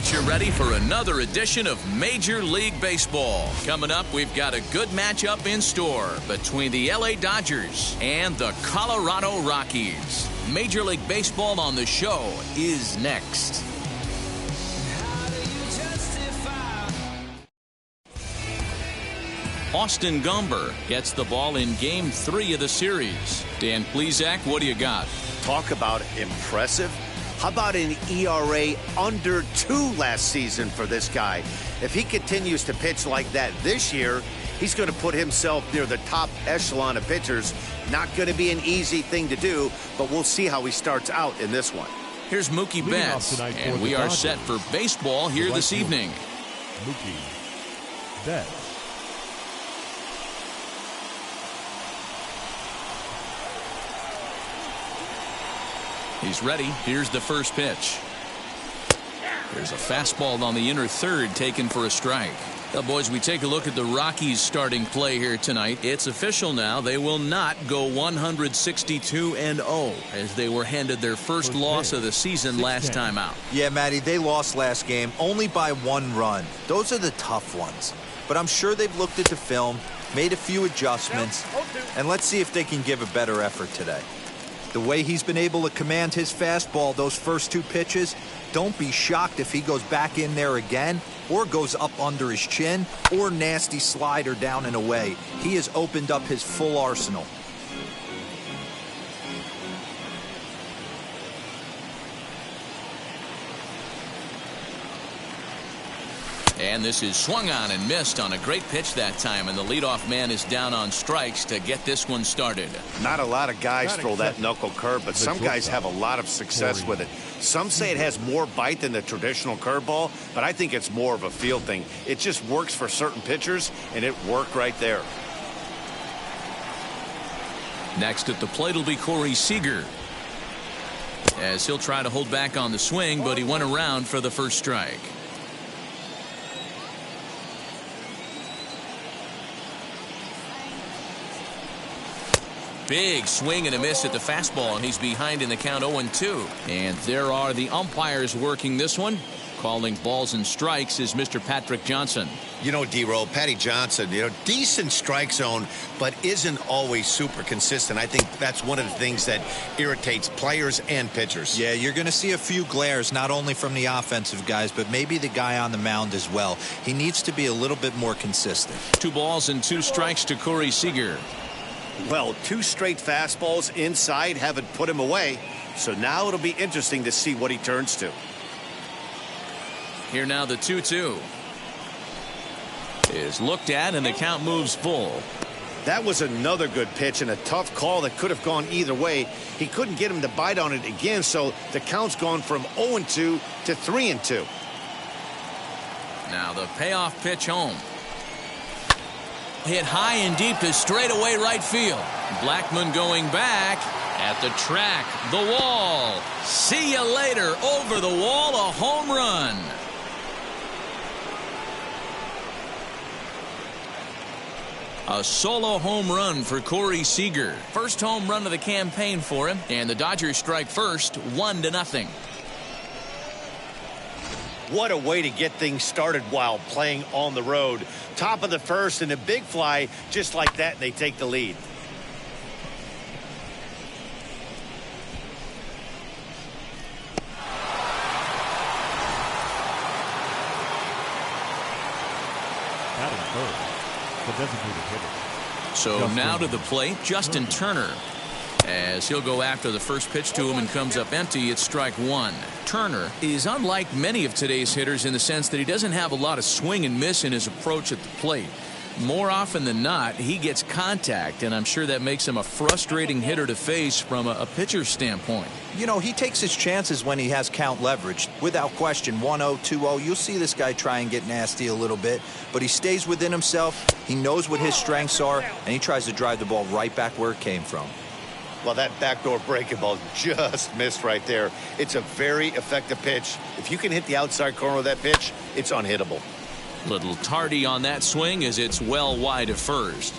You're ready for another edition of Major League Baseball. Coming up, we've got a good matchup in store between the LA Dodgers and the Colorado Rockies. Major League Baseball on the show is next. Austin Gomber gets the ball in Game 3 of the series. Dan Plesac, what do you got? Talk about impressive. How about an ERA under 2 last season for this guy? If he continues to pitch like that this year, he's going to put himself near the top echelon of pitchers. Not going to be an easy thing to do, but we'll see how he starts out in this one. Here's Mookie Betts, and we are set for baseball here this evening. Mookie Betts. He's ready. Here's the first pitch. There's a fastball on the inner third taken for a strike. Well, boys, we take a look at the Rockies starting play here tonight. It's official now. They will not go 162-0 as they were handed their first loss of the season last time out. Yeah, Matty, they lost last game only by 1 run. Those are the tough ones. But I'm sure they've looked at the film, made a few adjustments, and let's see if they can give a better effort today. The way he's been able to command his fastball those first 2 pitches, don't be shocked if he goes back in there again or goes up under his chin or nasty slider down and away. He has opened up his full arsenal. And this is swung on and missed on a great pitch that time, and the leadoff man is down on strikes to get this one started. Not a lot of guys throw that knuckle curve, but some guys have a lot of success with it. Some say it has more bite than the traditional curveball, but I think it's more of a feel thing. It just works for certain pitchers, and it worked right there. Next at the plate will be Corey Seager, as he'll try to hold back on the swing, but he went around for the first strike. Big swing and a miss at the fastball, and he's behind in the count 0-2. And there are the umpires working this one. Calling balls and strikes is Mr. Patrick Johnson. You know, D-Roll, Patty Johnson, decent strike zone, but isn't always super consistent. I think that's one of the things that irritates players and pitchers. Yeah, you're going to see a few glares, not only from the offensive guys, but maybe the guy on the mound as well. He needs to be a little bit more consistent. 2 balls and 2 strikes to Corey Seager. Well, 2 straight fastballs inside haven't put him away, so now it'll be interesting to see what he turns to. Here now the 2-2 is looked at, and the count moves full. That was another good pitch and a tough call that could have gone either way. He couldn't get him to bite on it again, so the count's gone from 0-2 to 3-2. Now the payoff pitch home. Hit high and deep to straightaway right field. Blackmon going back at the track, the wall. See you later. Over the wall, a home run. A solo home run for Corey Seager. First home run of the campaign for him, and the Dodgers strike first, 1-0. What a way to get things started while playing on the road. Top of the first and a big fly just like that, and they take the lead. Batting third, the designated hitter. So now to the plate, Justin Turner, as he'll go after the first pitch to him and comes up empty. It's strike 1. Turner is unlike many of today's hitters in the sense that he doesn't have a lot of swing and miss in his approach at the plate. More often than not, he gets contact, and I'm sure that makes him a frustrating hitter to face from a pitcher's standpoint. You know, he takes his chances when he has count leverage. Without question, 1-0, 2-0, you'll see this guy try and get nasty a little bit, but he stays within himself. He knows what his strengths are, and he tries to drive the ball right back where it came from. Well, that backdoor breaking ball just missed right there. It's a very effective pitch. If you can hit the outside corner of that pitch, it's unhittable. Little tardy on that swing as it's well wide of first.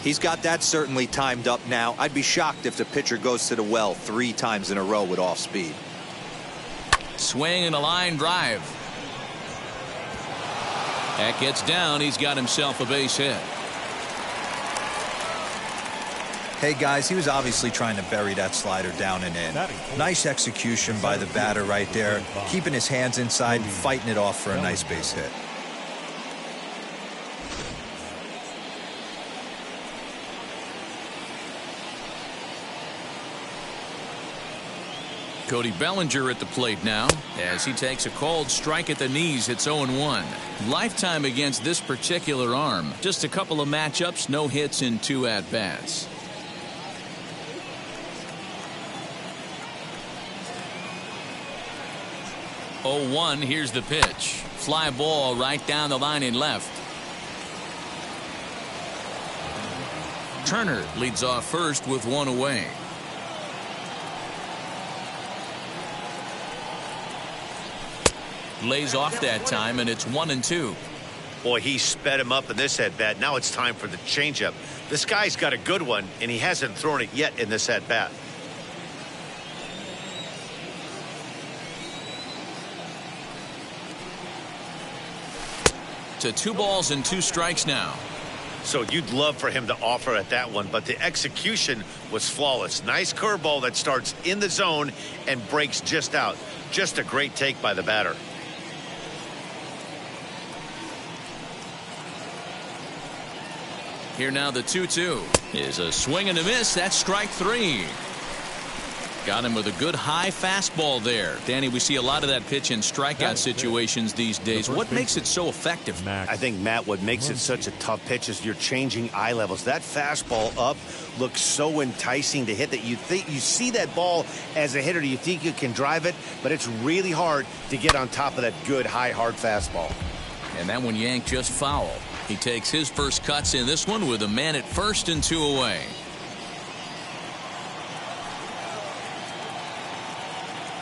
He's got that certainly timed up now. I'd be shocked if the pitcher goes to the well 3 times in a row with off speed. Swing and a line drive. That gets down. He's got himself a base hit. Hey, guys, he was obviously trying to bury that slider down and in. Nice execution by the batter right there, keeping his hands inside and fighting it off for a nice base hit. Cody Bellinger at the plate now as he takes a called strike at the knees. It's 0-1. Lifetime against this particular arm. Just a couple of matchups, no hits in 2 at-bats. 0-1. Here's the pitch. Fly ball right down the line and left. Turner leads off first with 1 away. Lays off that time, and it's 1-2. Boy, he sped him up in this at-bat. Now it's time for the changeup. This guy's got a good one, and he hasn't thrown it yet in this at-bat. To 2 balls and 2 strikes now. So you'd love for him to offer at that one, but the execution was flawless. Nice curveball that starts in the zone and breaks just out. Just a great take by the batter. Here now the 2-2 is a swing and a miss. That's strike 3. Got him with a good high fastball there. Danny, we see a lot of that pitch in strikeout situations these days. What makes it so effective? I think, Matt, what makes it such a tough pitch is you're changing eye levels. That fastball up looks so enticing to hit that you think you see that ball as a hitter. You think you can drive it, but it's really hard to get on top of that good high hard fastball. And that one yanked just foul. He takes his first cuts in this one with a man at first and 2 away.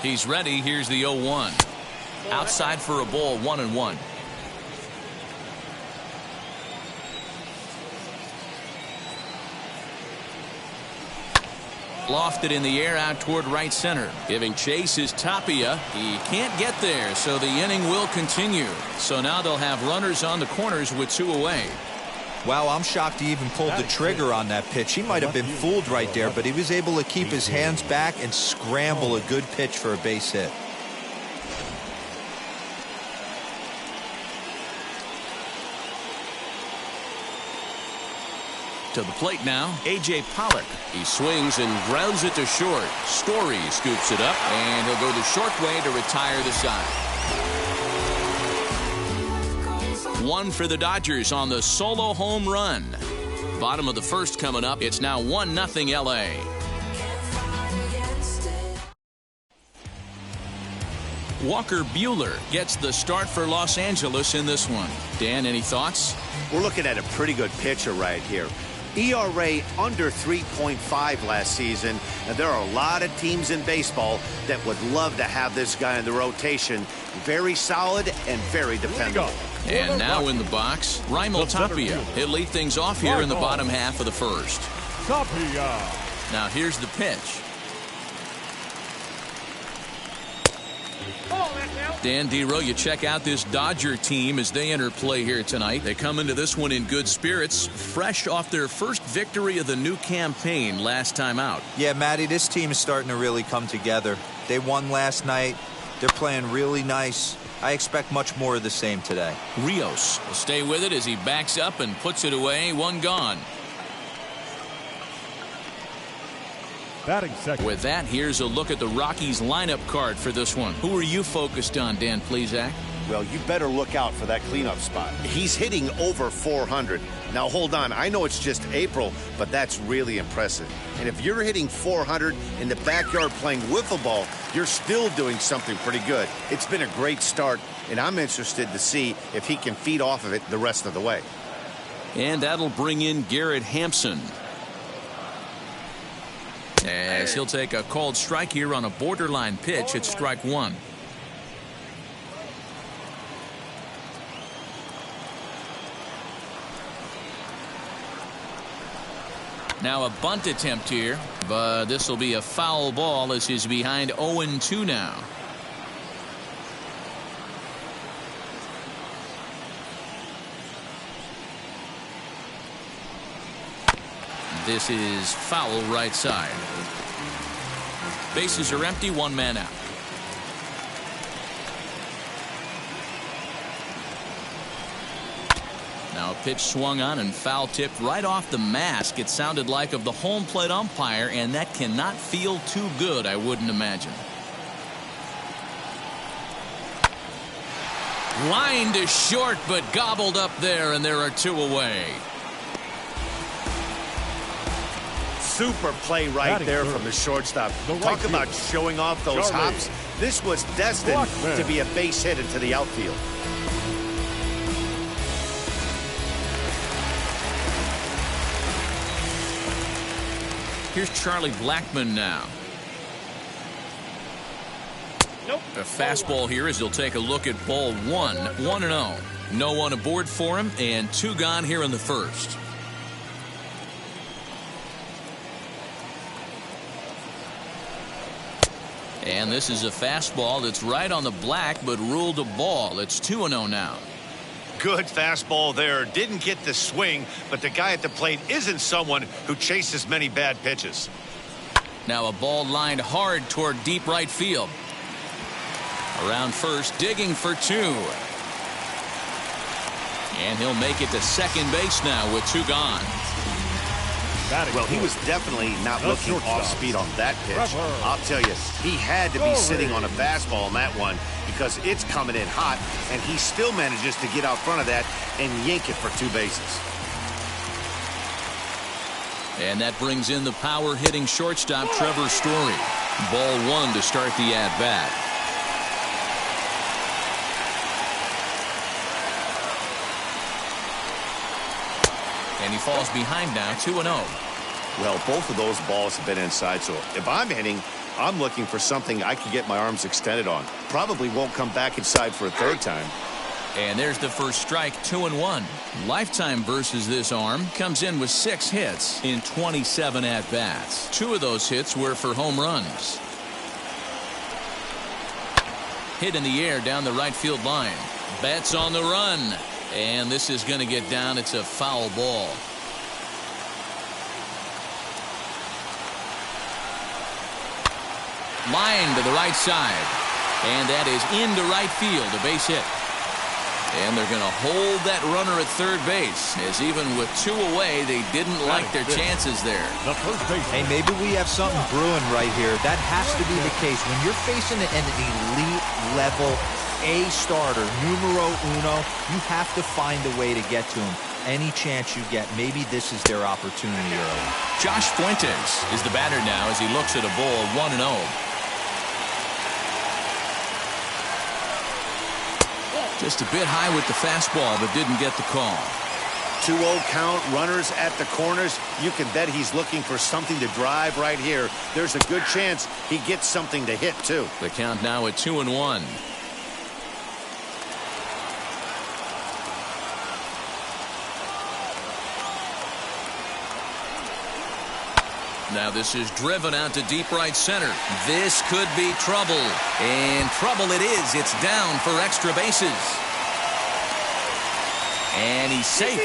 He's ready. Here's the 0-1. Outside for a ball, 1-1. Lofted in the air out toward right center. Giving chase is Tapia. He can't get there, so the inning will continue. So now they'll have runners on the corners with 2 away. Wow, I'm shocked he even pulled the trigger on that pitch. He might have been fooled right there, but he was able to keep his hands back and scramble a good pitch for a base hit. To the plate now, A.J. Pollock. He swings and grounds it to short. Story scoops it up, and he'll go the short way to retire the side. 1 for the Dodgers on the solo home run. Bottom of the first coming up. It's now 1-0 L.A. Walker Buehler gets the start for Los Angeles in this one. Dan, any thoughts? We're looking at a pretty good pitcher right here. ERA under 3.5 last season, and there are a lot of teams in baseball that would love to have this guy in the rotation. Very solid and very dependable. And now in the box, Raimel Tapia. He'll lead things off here in the bottom half of the first. Now here's the pitch. Dan Dero, you check out this Dodger team as they enter play here tonight. They come into this one in good spirits, fresh off their first victory of the new campaign last time out. Yeah, Matty, this team is starting to really come together. They won last night. They're playing really nice. I expect much more of the same today. Rios will stay with it as he backs up and puts it away. 1 gone. With that, here's a look at the Rockies lineup card for this one. Who are you focused on, Dan Plesac? Well, you better look out for that cleanup spot. He's hitting over 400. Now, hold on. I know it's just April, but that's really impressive. And if you're hitting 400 in the backyard playing wiffle ball, you're still doing something pretty good. It's been a great start, and I'm interested to see if he can feed off of it the rest of the way. And that'll bring in Garrett Hampson, as he'll take a called strike here on a borderline pitch at strike 1. Now a bunt attempt here, but this will be a foul ball as he's behind 0-2 now. This is foul right side. Bases are empty, one man out. Now a pitch swung on and foul tipped right off the mask. It sounded like of the home plate umpire, and that cannot feel too good, I wouldn't imagine. Line to short, but gobbled up there, and there are two away. Super play right there from the shortstop. Talk about showing off those hops. This was destined to be a base hit into the outfield. Here's Charlie Blackmon now. A fastball here as he'll take a look at ball one. 1-0. No one aboard for him, and two gone here in the first. And this is a fastball that's right on the black, but ruled a ball. It's 2-0 now. Good fastball there. Didn't get the swing, but the guy at the plate isn't someone who chases many bad pitches. Now a ball lined hard toward deep right field. Around first, digging for two. And he'll make it to second base now with two gone. Well, he was definitely not looking off speed on that pitch. I'll tell you, he had to be sitting on a fastball on that one because it's coming in hot, and he still manages to get out front of that and yank it for two bases. And that brings in the power-hitting shortstop, Trevor Story. Ball one to start the at-bat. And he falls behind now, 2-0. Well, both of those balls have been inside, so if I'm hitting, I'm looking for something I can get my arms extended on. Probably won't come back inside for a third time. And there's the first strike, 2-1. Lifetime versus this arm comes in with 6 hits in 27 at-bats. 2 of those hits were for home runs. Hit in the air down the right field line. Betts on the run. And this is going to get down. It's a foul ball. Line to the right side. And that is into right field, a base hit. And they're going to hold that runner at third base, as even with 2 away, they didn't like their chances there. Hey, maybe we have something brewing right here. That has to be the case. When you're facing an elite level A starter, numero uno, you have to find a way to get to him. Any chance you get, maybe this is their opportunity early. Josh Fuentes is the batter now as he looks at a ball 1-0. Just a bit high with the fastball, but didn't get the call. 2-0 count, runners at the corners. You can bet he's looking for something to drive right here. There's a good chance he gets something to hit, too. The count now at 2-1. Now this is driven out to deep right center. This could be trouble. And trouble it is. It's down for extra bases. And he's safe.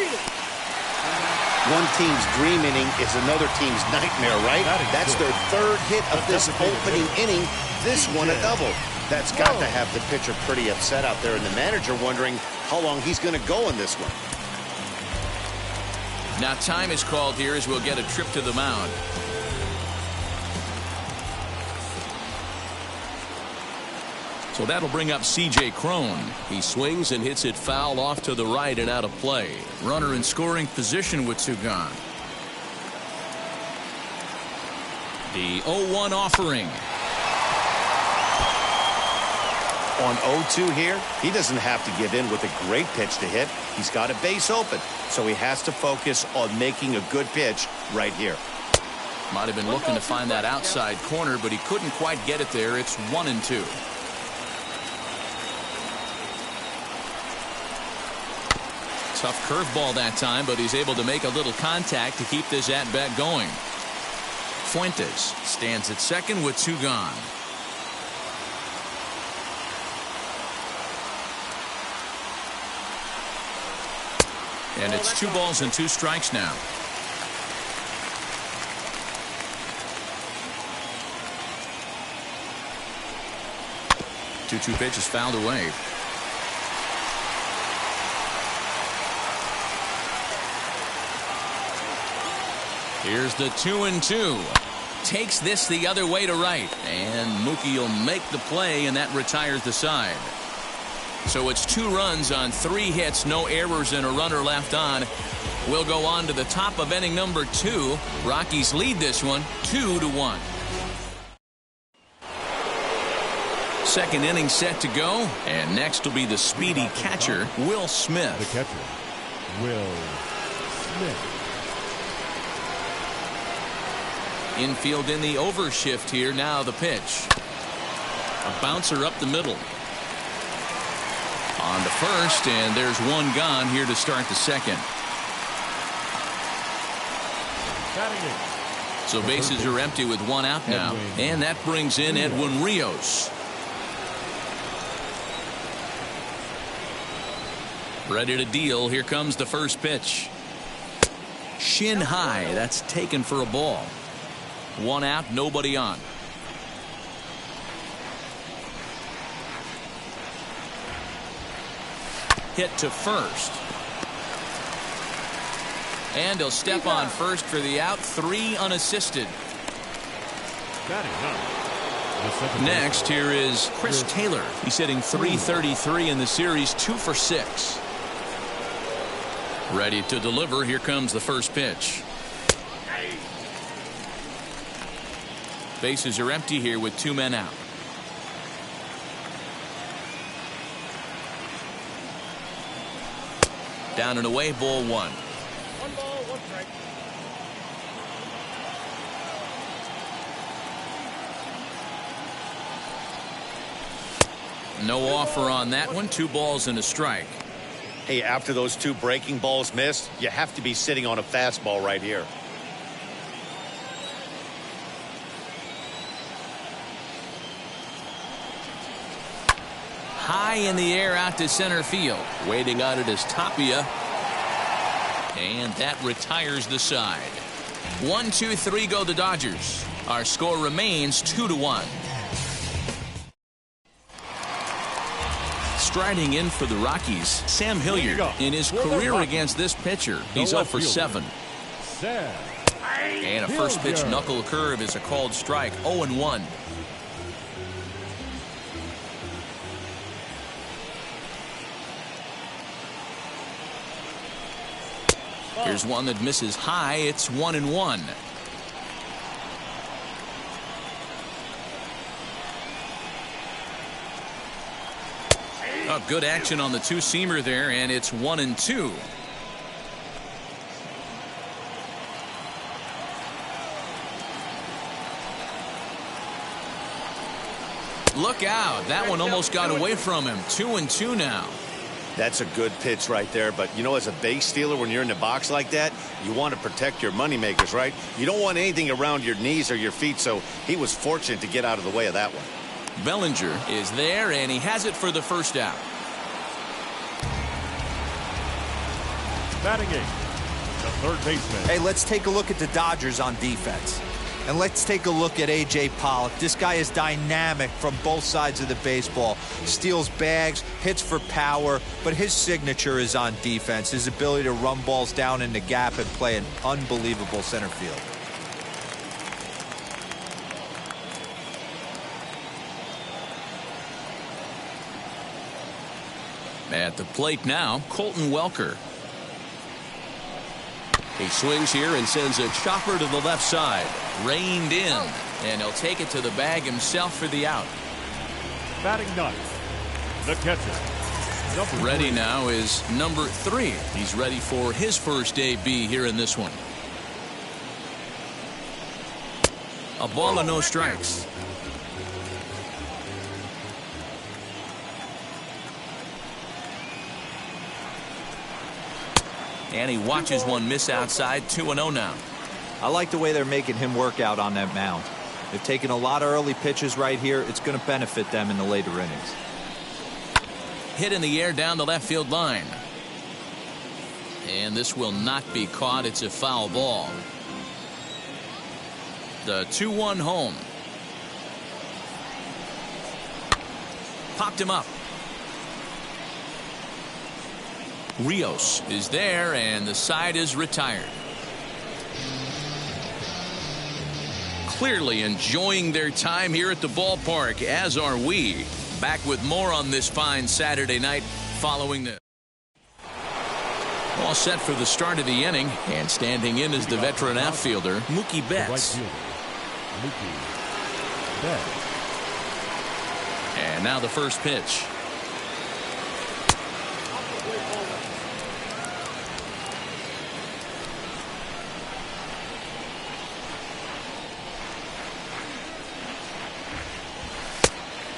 One team's dream inning is another team's nightmare, right? That's their 3rd hit of this opening inning. This one a double. That's got to have the pitcher pretty upset out there, and the manager wondering how long he's going to go in this one. Now time is called here as we'll get a trip to the mound. So that'll bring up C.J. Cron. He swings and hits it foul off to the right and out of play. Runner in scoring position with 2 gone. The 0-1 offering. On 0-2 here, he doesn't have to give in with a great pitch to hit. He's got a base open, so he has to focus on making a good pitch right here. Might have been looking to find that outside corner, but he couldn't quite get it there. It's 1-2. Tough curveball that time, but he's able to make a little contact to keep this at-bat going. Fuentes stands at second with 2 gone. And it's 2 balls and 2 strikes now. 2-2 pitch is fouled away. Here's the 2-2. Takes this the other way to right. And Mookie will make the play, and that retires the side. So it's 2 runs on 3 hits, no errors, and a runner left on. We'll go on to the top of inning number 2. Rockies lead this one 2-1. Second inning set to go. And next will be the speedy catcher, Will Smith. The catcher, Will Smith. Infield in the overshift here. Now the pitch. A bouncer up the middle. On to first, and there's 1 gone here to start the second. So bases are empty with 1 out now. And that brings in Edwin Rios. Ready to deal. Here comes the first pitch. Shin high. That's taken for a ball. 1 out, nobody on. Hit to first. And he'll step on first for the out. 3 unassisted. Next, here is Chris Taylor. He's hitting .333 in the series, 2 for 6. Ready to deliver. Here comes the first pitch. Bases are empty here with 2 men out. Down and away, ball 1. 1 ball, 1 strike. No offer on that one. 2 balls and a strike. Hey, after those 2 breaking balls missed, you have to be sitting on a fastball right here. High in the air out to center field. Waiting on it is Tapia. And that retires the side. 1-2-3 go the Dodgers. Our score remains 2-1. Striding in for the Rockies, Sam Hilliard. In his career against this pitcher, he's 0 for 7. And a first pitch knuckle curve is a called strike. 0-1. Here's one that misses high. It's 1-1. Oh, good action on the 2-seamer there, and it's 1-2. Look out. That one almost got away from him. 2-2 now. That's a good pitch right there, but you know, as a base stealer, when you're in the box like that, you want to protect your moneymakers, right? You don't want anything around your knees or your feet, so he was fortunate to get out of the way of that one. Bellinger is there, and he has it for the first out. Batting 8, the third baseman. Hey, let's take a look at the Dodgers on defense. And let's take a look at A.J. Pollock. This guy is dynamic from both sides of the baseball. Steals bags, hits for power, but his signature is on defense. His ability to run balls down in the gap and play an unbelievable center field. At the plate now, Colton Welker. He swings here and sends a chopper to the left side. Reined in, and he'll take it to the bag himself for the out. Batting 9th, the catcher. Ready now is number 3. He's ready for his first AB here in this one. A ball and no strikes. And he watches one miss outside. 2-0 now. I like the way they're making him work out on that mound. They've taken a lot of early pitches right here. It's going to benefit them in the later innings. Hit in the air down the left field line. And this will not be caught. It's a foul ball. The 2-1 home. popped him up. Rios is there, and the side is retired. Clearly enjoying their time here at the ballpark, as are we. Back with more on this fine Saturday night following the all set for the start of the inning, and standing in is the veteran outfielder Mookie Betts. And now the first pitch.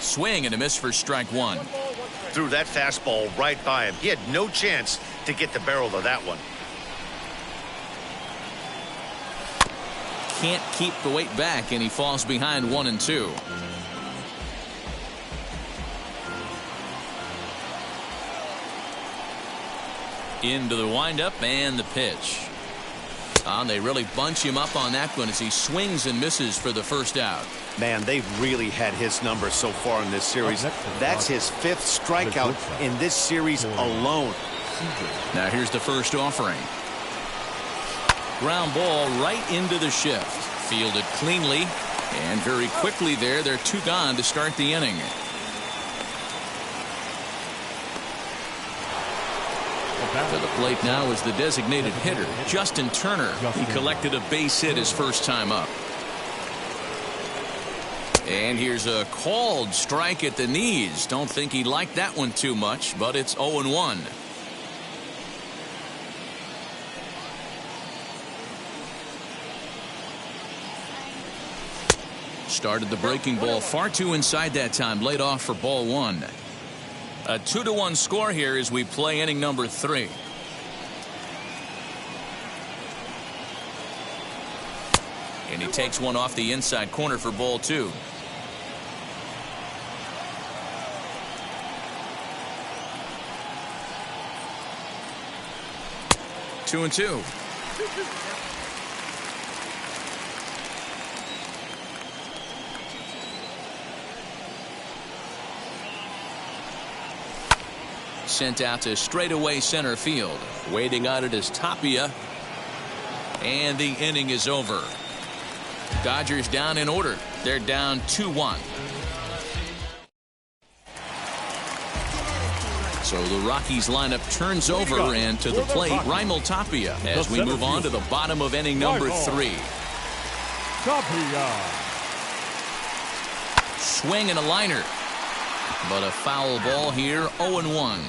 Swing and a miss for strike one. Threw that fastball right by him. He had no chance to get the barrel of that one. Can't keep the weight back, and he falls behind 1-2. Into the windup and the pitch. They really bunch him up on that one as he swings and misses for the first out. Man, they've really had his number so far in this series. That's his 5th strikeout in this series alone. Now here's the first offering. Ground ball right into the shift. Fielded cleanly, and very quickly there, they're 2 gone to start the inning. To the plate now is the designated hitter, Justin Turner. He collected a base hit his first time up. And here's a called strike at the knees. Don't think he liked that one too much, but it's 0-1. Started the breaking ball far too inside that time. Laid off for ball 1. A 2-1 score here as we play inning number 3. And he takes one off the inside corner for ball 2. Two and two. Sent out to straightaway center field. Waiting on it is Tapia. And the inning is over. Dodgers down in order. They're down 2-1. So the Rockies lineup turns over, and to the plate, Raimel Tapia, as we move on to the bottom of inning number 3. Tapia. Swing and a liner. But a foul ball here, 0-1.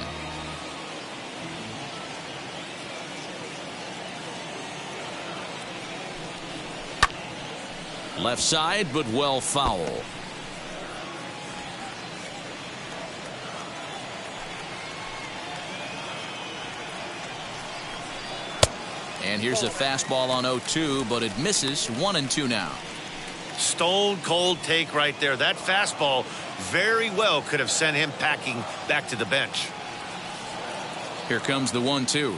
Left side, but well foul. And here's a fastball on 0-2, but it misses. 1-2 now. Stone cold take right there. That fastball very well could have sent him packing back to the bench. Here comes the 1-2.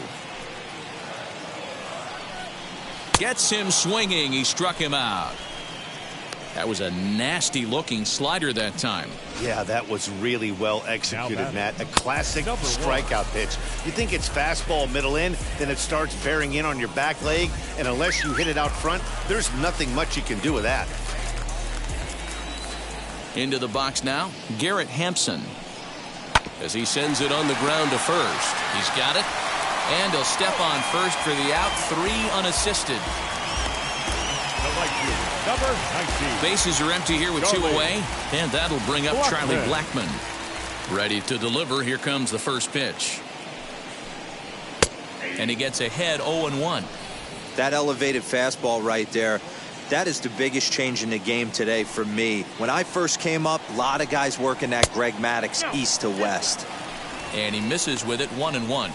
Gets him swinging. He struck him out. That was a nasty looking slider that time. Yeah, that was really well executed, Matt. A classic strikeout pitch. You think it's fastball middle in, then it starts bearing in on your back leg, and unless you hit it out front, there's nothing much you can do with that. Into the box now, Garrett Hampson, as he sends it on the ground to first. He's got it, and he'll step on first for the out. 3 unassisted. Number 19. Bases are empty here with 2 away, and that'll bring up Charlie Blackmon. Ready to deliver. Here comes the first pitch. And he gets ahead 0-1. That elevated fastball right there, that is the biggest change in the game today for me. When I first came up, a lot of guys working that Greg Maddux east to west. And he misses with it. 1-1.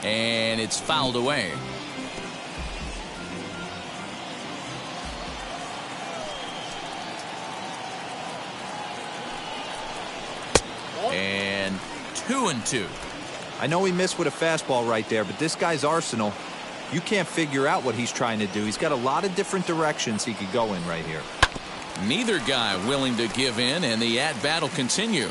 And it's fouled away. And 2-2. I know he missed with a fastball right there, but this guy's arsenal, You can't figure out what he's trying to do. He's got a lot of different directions he could go in right here. Neither guy willing to give in, and the at-bat will continue.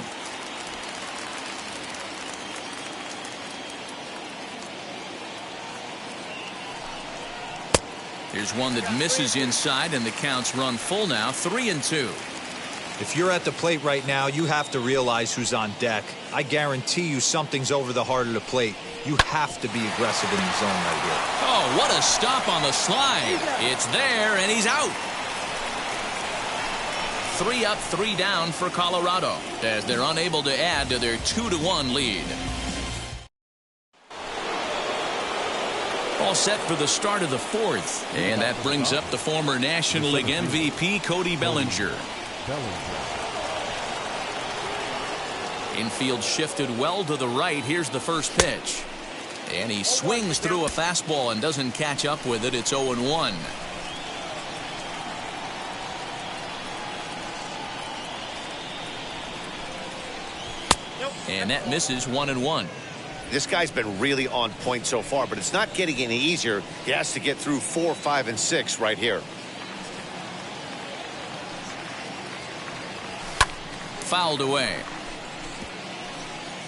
Here's one that misses inside, and the count's run full now, 3-2. If you're at the plate right now, you have to realize who's on deck. I guarantee you something's over the heart of the plate. You have to be aggressive in the zone right here. Oh, what a stop on the slide. It's there, and he's out. 3 up, 3 down for Colorado as they're unable to add to their 2-1 lead. All set for the start of the 4th, and that brings up the former National League MVP Cody Bellinger. Infield shifted well to the right. Here's the first pitch, and he swings through a fastball and doesn't catch up with it. It's 0-1. And that misses 1-1. This guy's been really on point so far, but it's not getting any easier. He has to get through 4, 5, and 6 right here. Fouled away.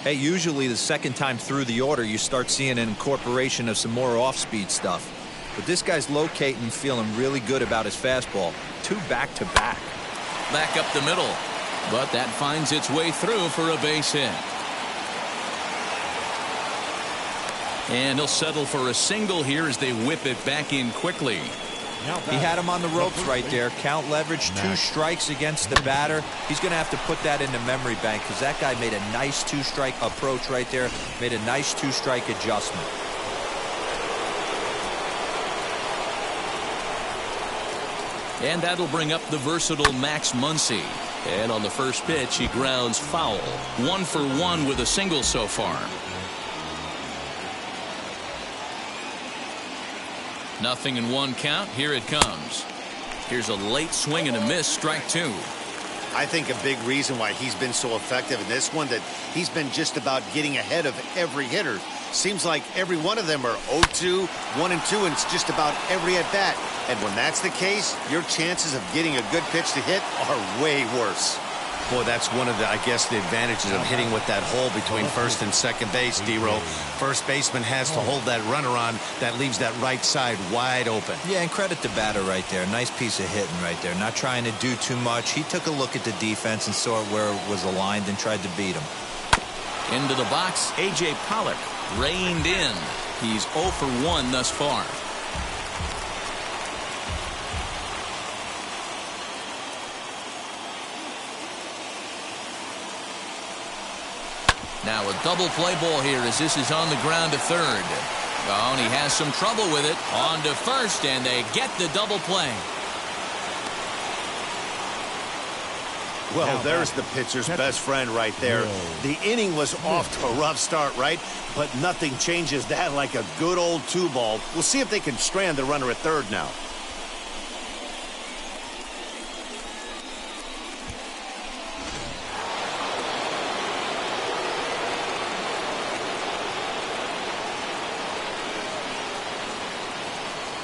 Hey, usually the second time through the order, you start seeing an incorporation of some more off-speed stuff. But this guy's locating, feeling really good about his fastball. 2 back-to-back. Back up the middle. But that finds its way through for a base hit. And he'll settle for a single here as they whip it back in quickly. He had him on the ropes right there. Count leverage, 2 strikes against the batter. He's going to have to put that in the memory bank because that guy made a nice 2-strike approach right there. Made a nice 2-strike adjustment. And that'll bring up the versatile Max Muncy. And on the first pitch, he grounds foul. 1 for 1 with a single so far. 0-1 count. Here it comes. Here's a late swing and a miss. Strike 2. I think a big reason why he's been so effective in this one that he's been just about getting ahead of every hitter. Seems like every one of them are 0-2, 1-2, and it's just about every at bat. And when that's the case, your chances of getting a good pitch to hit are way worse. Boy, that's one of the, I guess, the advantages of hitting with that hole between first and second base, D-Row. First baseman has to hold that runner on. That leaves that right side wide open. Yeah, and credit the batter right there. Nice piece of hitting right there. Not trying to do too much. He took a look at the defense and saw where it was aligned and tried to beat him. Into the box, A.J. Pollock reined in. He's 0 for 1 thus far. Now a double play ball here as this is on the ground to third. Oh, and he has some trouble with it. On to first, and they get the double play. Well, there's the pitcher's best friend right there. The inning was off to a rough start, right? But nothing changes that like a good old 2-ball. We'll see if they can strand the runner at third now.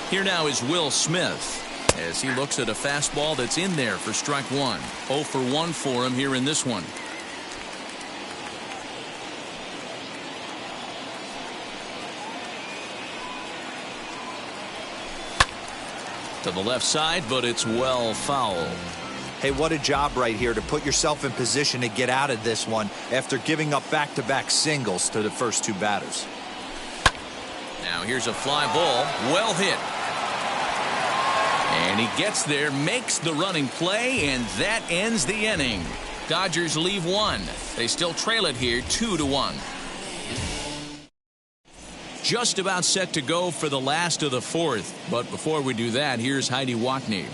Here now is Will Smith as he looks at a fastball that's in there for strike 1. 0 for 1 for him here in this one. To the left side, but it's well foul. Hey, what a job right here to put yourself in position to get out of this one after giving up back-to-back singles to the first 2 batters. Now here's a fly ball, well hit. And he gets there, makes the running play, and that ends the inning. Dodgers leave 1. They still trail it here 2-1. Just about set to go for the last of the 4th. But before we do that, here's Heidi Watney.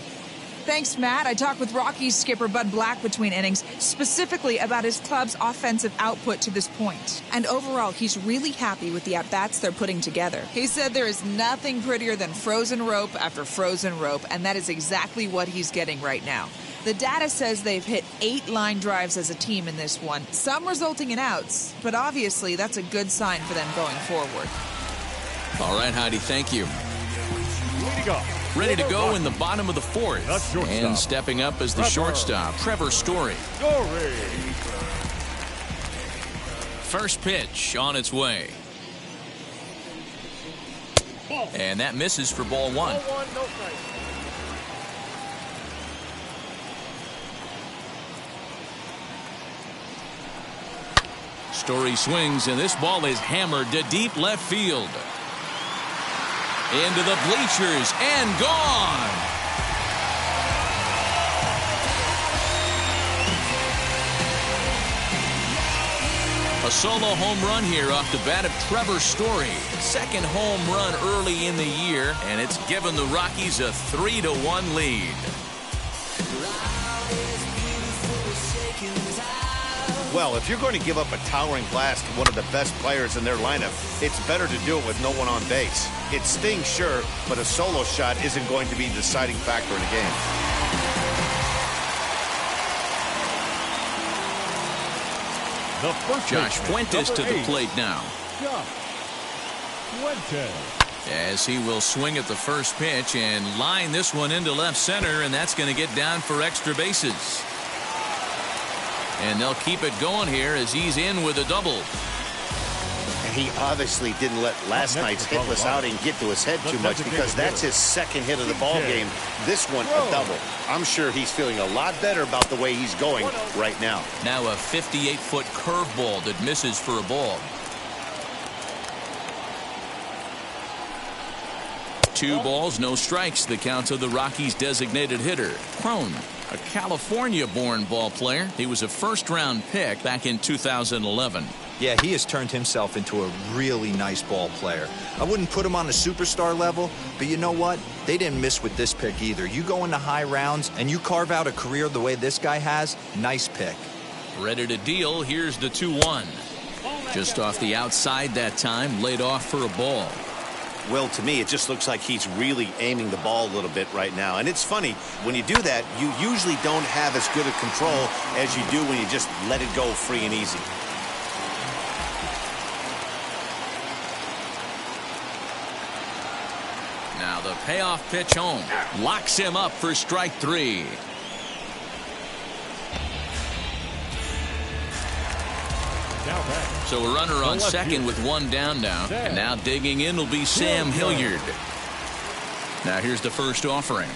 Thanks, Matt. I talked with Rockies skipper Bud Black between innings, specifically about his club's offensive output to this point. And overall, he's really happy with the at-bats they're putting together. He said there is nothing prettier than frozen rope after frozen rope, and that is exactly what he's getting right now. The data says they've hit 8 line drives as a team in this one, some resulting in outs, but obviously that's a good sign for them going forward. All right, Heidi, thank you. Leading up. Ready to go in the bottom of the fourth. The shortstop. And stepping up as the shortstop, Trevor Story. First pitch on its way. And that misses for ball one. Story swings, and this ball is hammered to deep left field. Into the bleachers and gone. A solo home run here off the bat of Trevor Story. Second home run early in the year, and it's given the Rockies a 3-1 lead. Well, if you're going to give up a towering blast to one of the best players in their lineup, it's better to do it with no one on base. It stings, sure, but a solo shot isn't going to be the deciding factor in a game. The first Josh baseman, Fuentes to the number 8. plate now. Josh Fuentes. As he will swing at the first pitch and line this one into left center, and that's going to get down for extra bases. And they'll keep it going here as he's in with a double. And he obviously didn't let last night's hitless outing get to his head too much, because that's his second hit of the ball game. This one, a double. I'm sure he's feeling a lot better about the way he's going right now. Now a 58-foot curveball that misses for a ball. 2 balls, no strikes. The count of the Rockies' designated hitter, Crone, a California-born ball player. He was a first-round pick back in 2011. Yeah, he has turned himself into a really nice ball player. I wouldn't put him on a superstar level, but you know what? They didn't miss with this pick either. You go into high rounds and you carve out a career the way this guy has, nice pick. Ready to deal. Here's the 2-1. Just off the outside that time, laid off for a ball. Well, to me, it just looks like he's really aiming the ball a little bit right now. And it's funny, when you do that, you usually don't have as good a control as you do when you just let it go free and easy. Now the payoff pitch home. Locks him up for strike 3. So a runner on second with 1 down now. And now digging in will be Sam Hilliard. Now here's the first offering.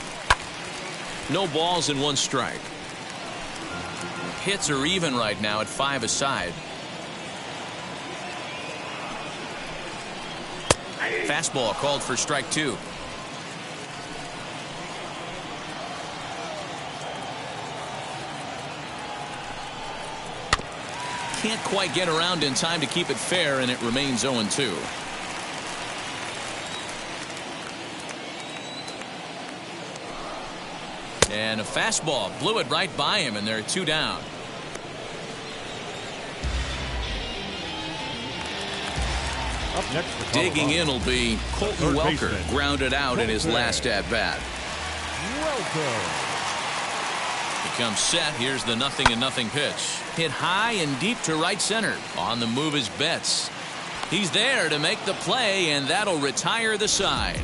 No balls and 1 strike. Hits are even right now at 5 aside. Fastball called for strike 2. Can't quite get around in time to keep it fair, and it remains 0-2. And a fastball blew it right by him, and they're 2 down. Up next for Digging in will be Colton Third Welker, baseman, grounded out in his Colton last at-bat. Welker. Becomes set. Here's the 0-0 pitch. Hit high and deep to right center. On the move is Betts. He's there to make the play, and that'll retire the side.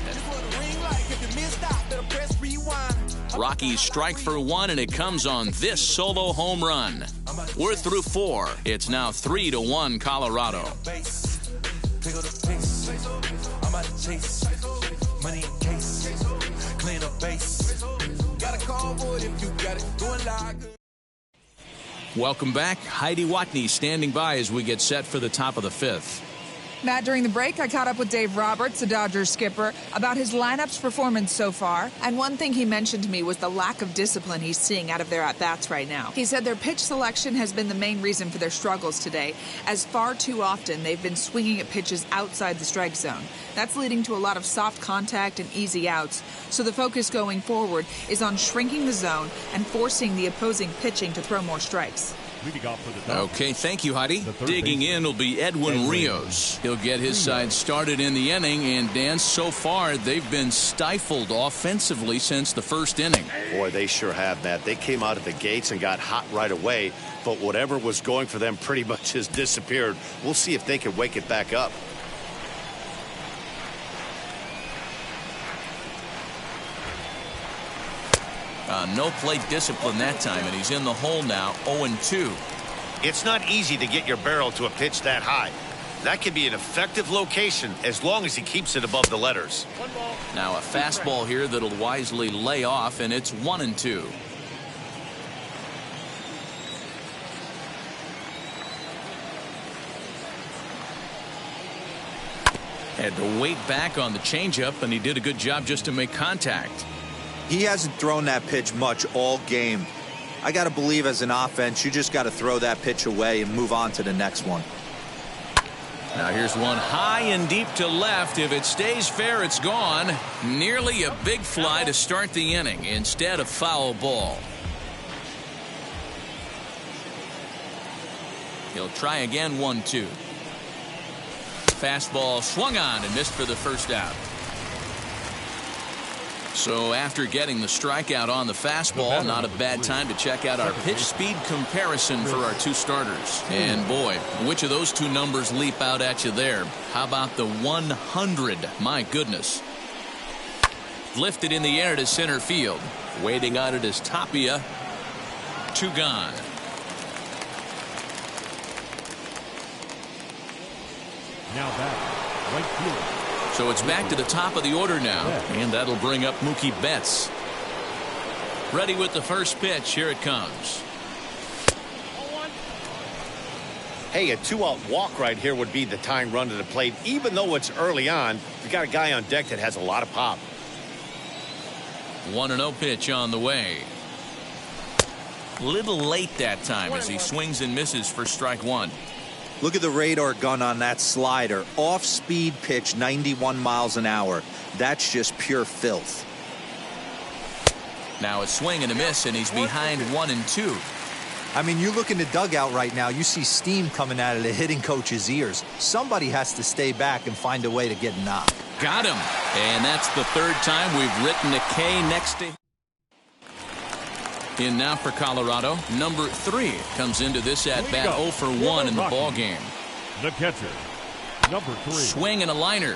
Rockies strike for 1, and it comes on this solo home run. We're through 4. It's now 3-1 Colorado. Welcome back. Heidi Watney standing by as we get set for the top of the 5th. Matt, during the break, I caught up with Dave Roberts, the Dodgers skipper, about his lineup's performance so far. And one thing he mentioned to me was the lack of discipline he's seeing out of their at-bats right now. He said their pitch selection has been the main reason for their struggles today, as far too often they've been swinging at pitches outside the strike zone. That's leading to a lot of soft contact and easy outs. So the focus going forward is on shrinking the zone and forcing the opposing pitching to throw more strikes. Okay, thank you, Heidi. Digging in will be Edwin Rios. He'll get his side started in the inning, and Dan, so far they've been stifled offensively since the first inning. Boy, they sure have, Matt. They came out of the gates and got hot right away, but whatever was going for them pretty much has disappeared. We'll see if they can wake it back up. No plate discipline that time, and he's in the hole now, 0-2. It's not easy to get your barrel to a pitch that high. That can be an effective location as long as he keeps it above the letters. Now a fastball here that'll wisely lay off, and it's 1-2. Had to wait back on the changeup, and he did a good job just to make contact. He hasn't thrown that pitch much all game. I got to believe as an offense, you just got to throw that pitch away and move on to the next one. Now here's one high and deep to left. If it stays fair, it's gone. Nearly a big fly to start the inning. Instead, a foul ball. He'll try again, 1-2. Fastball swung on and missed for the first out. So after getting the strikeout on the fastball, not a bad time to check out our pitch speed comparison for our two starters. And boy, which of those two numbers leap out at you there? How about the 100? My goodness. Lifted in the air to center field. Waiting on it is Tapia. 2 gone. Now back, right fielder. So it's back to the top of the order now, and that'll bring up Mookie Betts. Ready with the first pitch. Here it comes. Hey, a 2-out walk right here would be the tying run to the plate. Even though it's early on, you got a guy on deck that has a lot of pop. 1-0 pitch on the way. Little late that time as he swings and misses for strike 1. Look at the radar gun on that slider. Off-speed pitch, 91 miles an hour. That's just pure filth. Now a swing and a miss, and he's behind 1-2. I mean, you look in the dugout right now, you see steam coming out of the hitting coach's ears. Somebody has to stay back and find a way to get knocked. Got him. And that's the third time we've written a K next to. In now for Colorado, number 3 comes into this at bat 0 for 1 in the ball game. The catcher, number 3. Swing and a liner.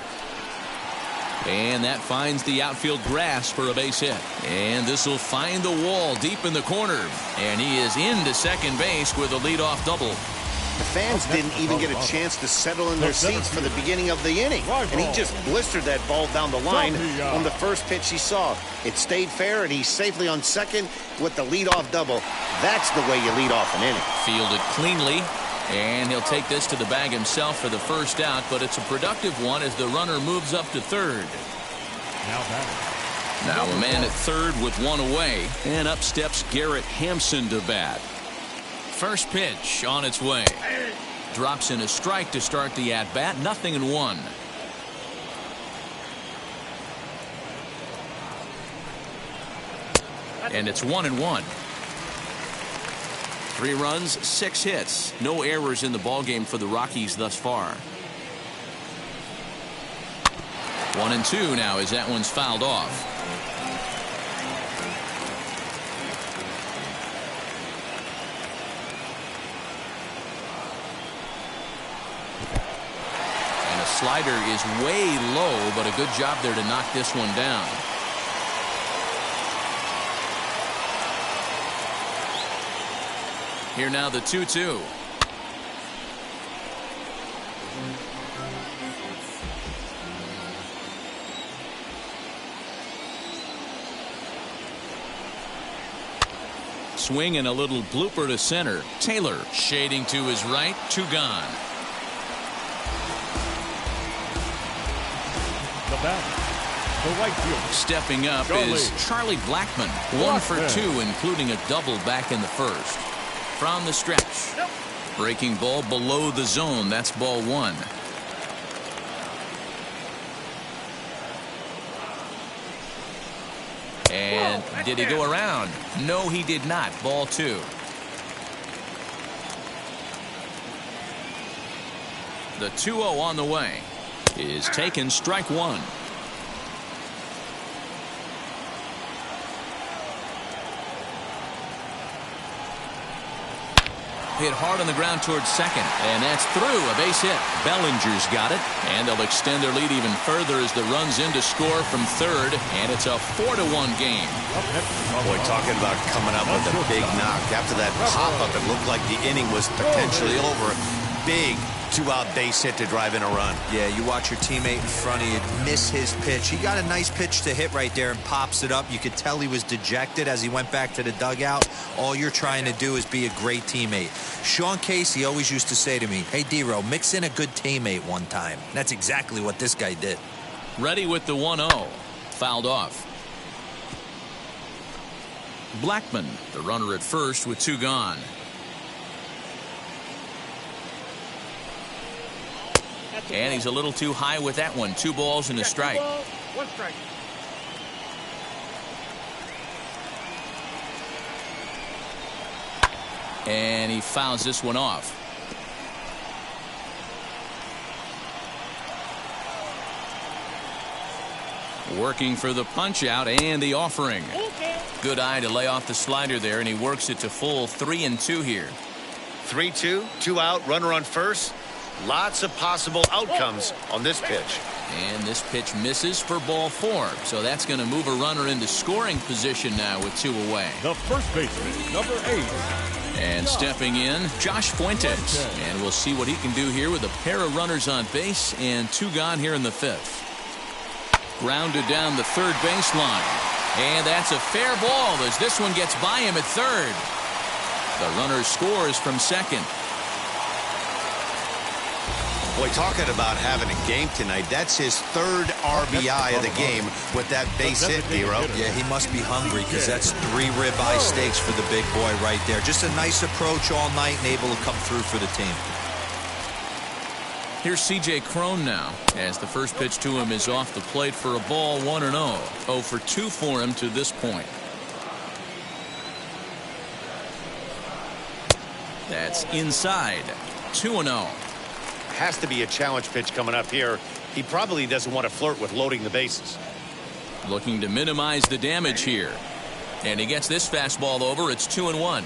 And that finds the outfield grass for a base hit. And this will find the wall deep in the corner. And he is into second base with a leadoff double. The fans didn't even get a chance to settle in their seats for the beginning of the inning. And he just blistered that ball down the line on the first pitch he saw. It stayed fair, and he's safely on second with the leadoff double. That's the way you lead off an inning. Fielded cleanly. And he'll take this to the bag himself for the first out, but it's a productive one as the runner moves up to third. Now a man at third with 1 away, and up steps Garrett Hampson to bat. First pitch on its way. Drops in a strike to start the at-bat. 0-1. And it's 1-1. 3 runs, 6 hits. No errors in the ballgame for the Rockies thus far. 1-2 now as that one's fouled off. And a slider is way low, but a good job there to knock this one down. Here now the 2-2. Swing and a little blooper to center. Taylor shading to his right. 2 gone. The bat, the right fielder. Stepping up is Charlie Blackmon. 1 for 2, including a double back in the first. From the stretch. Breaking ball below the zone. That's ball 1. And did he go around? No, he did not. Ball 2. The 2-0 on the way is taken. Strike 1. hit hard on the ground towards second, and that's through. A base hit. Bellinger's got it, and they'll extend their lead even further as the run's in to score from third, and it's a 4-1 game. Boy, talking about coming up with a big knock. After that pop-up, it looked like the inning was potentially over. Big two-out base hit to drive in a run. Yeah, you watch your teammate in front of you miss his pitch. He got a nice pitch to hit right there and pops it up. You could tell he was dejected as he went back to the dugout. All you're trying to do is be a great teammate. Sean Casey always used to say to me, hey, D-Row, mix in a good teammate one time. That's exactly what this guy did. Ready with the 1-0. Fouled off. Blackman, the runner at first with 2 gone. And he's a little too high with that one. 2 balls and a strike. 2 balls, 1 strike. And he fouls this one off. Working for the punch out and the offering. Good eye to lay off the slider there, and he works it to full 3-2 here. 3-2, 2 out, runner on first. Lots of possible outcomes on this pitch. And this pitch misses for ball 4. So that's going to move a runner into scoring position now with 2 away. The first baseman, number 8. And stepping in, Josh Fuentes. And we'll see what he can do here with a pair of runners on base and 2 gone here in the 5th. Grounded down the third baseline. And that's a fair ball as this one gets by him at third. The runner scores from second. Boy, talking about having a game tonight, that's his 3rd RBI of the game with that base hit, D-Row. Yeah, he must be hungry because that's 3 ribeye steaks for the big boy right there. Just a nice approach all night and able to come through for the team. Here's C.J. Cron now as the first pitch to him is off the plate for a ball 1-0. 0 for 2 for him to this point. That's inside. 2-0. Has to be a challenge pitch coming up here. He probably doesn't want to flirt with loading the bases. Looking to minimize the damage here. And he gets this fastball over. It's 2-1.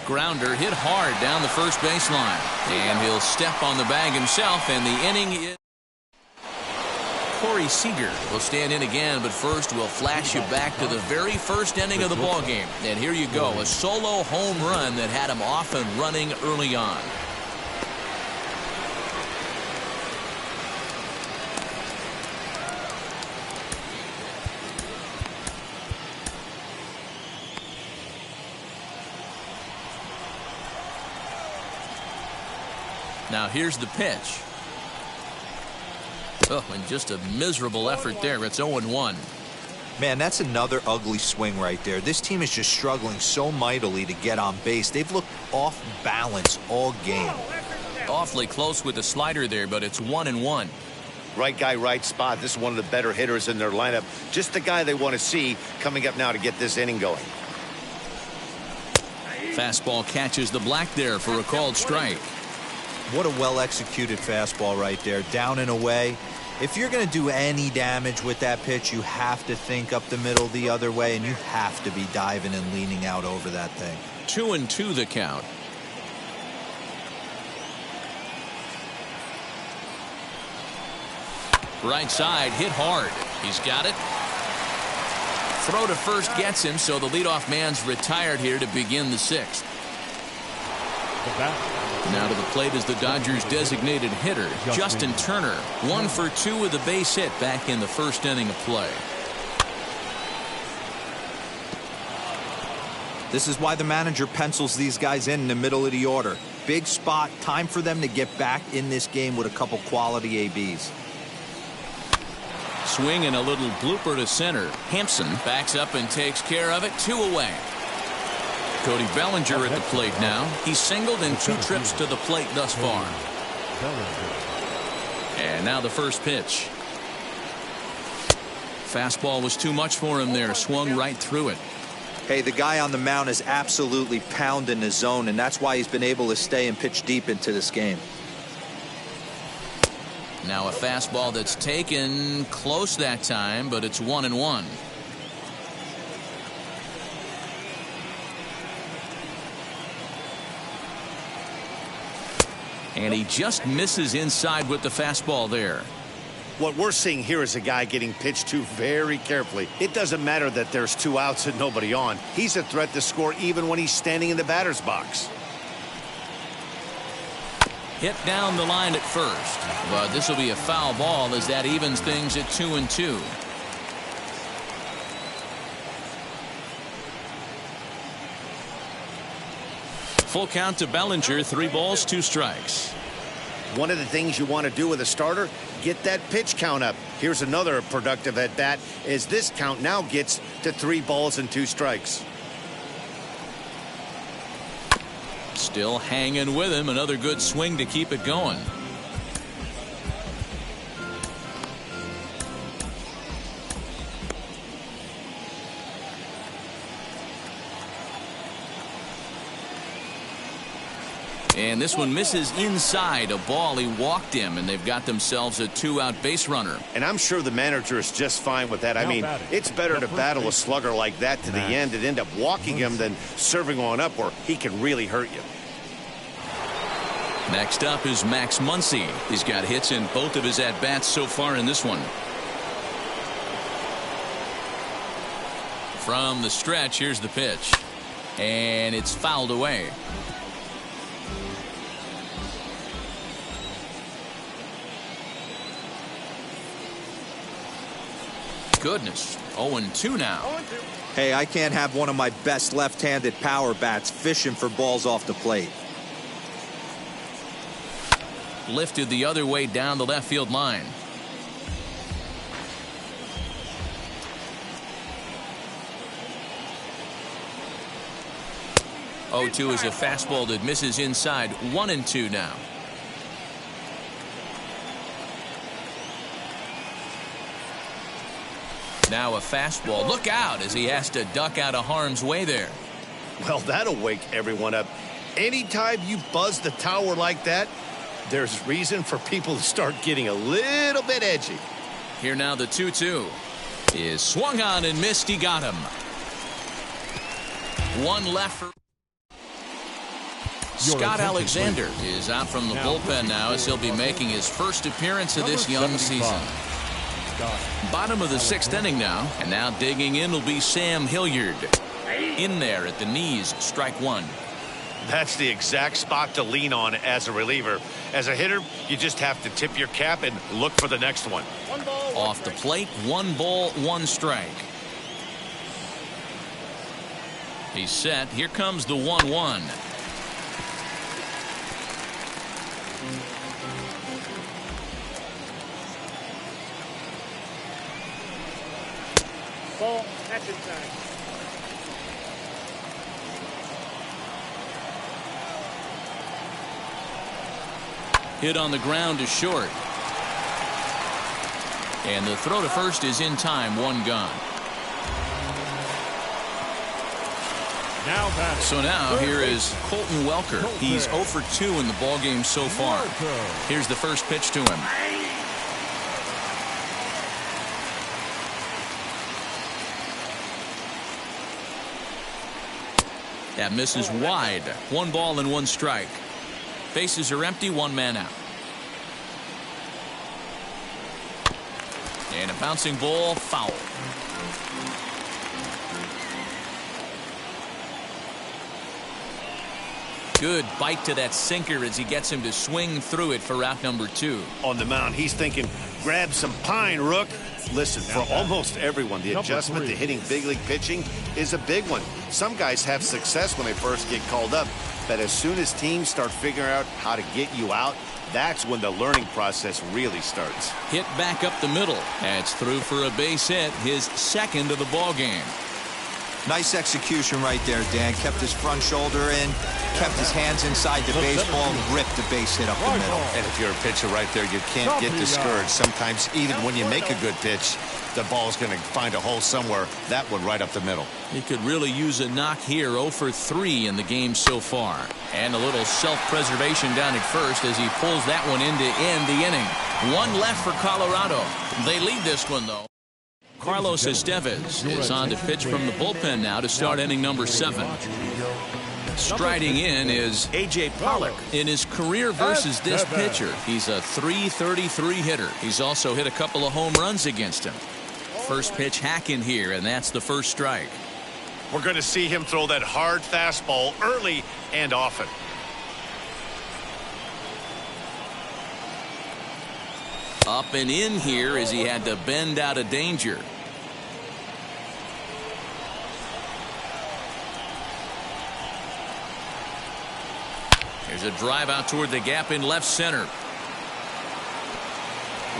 Grounder hit hard down the first baseline. And he'll step on the bag himself, and the inning is... Corey Seager will stand in again, but first we'll flash you back to the very first inning of the ball game. And here you go, a solo home run that had him off and running early on. Now here's the pitch. Oh, and just a miserable effort there. It's 0-1. Man, that's another ugly swing right there. This team is just struggling so mightily to get on base. They've looked off balance all game. Awfully close with the slider there, but it's 1-1. Right guy, right spot. This is one of the better hitters in their lineup. Just the guy they want to see coming up now to get this inning going. Fastball catches the black there for a called strike. What a well-executed fastball right there. Down and away. If you're going to do any damage with that pitch, you have to think up the middle the other way, and you have to be diving and leaning out over that thing. 2-2 the count. Right side hit hard. He's got it. Throw to first gets him, so the leadoff man's retired here to begin the 6th. Now to the plate is the Dodgers' designated hitter, Justin Turner. 1 for 2 with a base hit back in the first inning of play. This is why the manager pencils these guys in the middle of the order. Big spot, time for them to get back in this game with a couple quality ABs. Swing and a little blooper to center. Hampson backs up and takes care of it. 2 away. Cody Bellinger at the plate now. He's singled in 2 trips to the plate thus far. And now the first pitch. Fastball was too much for him there. Swung right through it. Hey, the guy on the mound is absolutely pounding the zone, and that's why he's been able to stay and pitch deep into this game. Now a fastball that's taken close that time, but it's 1-1. And he just misses inside with the fastball there. What we're seeing here is a guy getting pitched to very carefully. It doesn't matter that there's 2 outs and nobody on. He's a threat to score even when he's standing in the batter's box. Hit down the line at first, but this will be a foul ball as that evens things at 2-2. Full count to Bellinger, 3 balls, 2 strikes. One of the things you want to do with a starter, get that pitch count up. Here's another productive at bat as this count now gets to 3 balls and 2 strikes. Still hanging with him. Another good swing to keep it going. And this one misses inside. A ball, he walked him, and they've got themselves a 2-out base runner. And I'm sure the manager is just fine with that. I mean, it's better to battle a slugger like that to the end and end up walking him than serving on up where he can really hurt you. Next up is Max Muncy. He's got hits in both of his at-bats so far in this one. From the stretch, here's the pitch. And it's fouled away. Goodness, 0-2 now. Hey, I can't have one of my best left-handed power bats fishing for balls off the plate. Lifted the other way down the left field line. Oh-2 is a fastball that misses inside. 1-2 now. Now a fastball. Look out as he has to duck out of harm's way there. Well, that'll wake everyone up. Anytime you buzz the tower like that, there's reason for people to start getting a little bit edgy. Here now the 2-2 is swung on and missed. He got him. One left for Scott Alexander is out from the bullpen now as he'll be making his first appearance of this young season. Bottom of the 6th inning now, and now digging in will be Sam Hilliard. In there at the knees, strike 1. That's the exact spot to lean on as a reliever. As a hitter, you just have to tip your cap and look for the next one. Off the plate, 1 ball, 1 strike. He's set. Here comes the 1-1. Ball, that's inside. Hit on the ground to short. And the throw to first is in time. 1 gone. So now here is Colton Welker. He's 0 for 2 in the ballgame so far. Here's the first pitch to him. That misses wide. 1 ball and 1 strike. Bases are empty. 1 man out. And a bouncing ball, foul. Good bite to that sinker as he gets him to swing through it for out number 2. On the mound, he's thinking, grab some pine, Rook. Listen, for almost everyone, the adjustment to hitting big league pitching is a big one. Some guys have success when they first get called up, but as soon as teams start figuring out how to get you out, that's when the learning process really starts. Hit back up the middle. That's through for a base hit, his 2nd of the ball game. Nice execution right there, Dan. Kept his front shoulder in, kept his hands inside the baseball, and ripped the base hit up the middle. And if you're a pitcher right there, you can't get discouraged. Sometimes even when you make a good pitch, the ball's going to find a hole somewhere. That one right up the middle. He could really use a knock here. 0 for 3 in the game so far. And a little self-preservation down at first as he pulls that one in to end the inning. One left for Colorado. They lead this one, though. Carlos Estevez is on to pitch from the bullpen now to start inning number 7. Striding in is A.J. Pollock. In his career versus this pitcher, he's a .333 hitter. He's also hit a couple of home runs against him. First pitch hacking here, and that's the first strike. We're going to see him throw that hard fastball early and often. Up and in here as he had to bend out of danger. There's a drive out toward the gap in left center.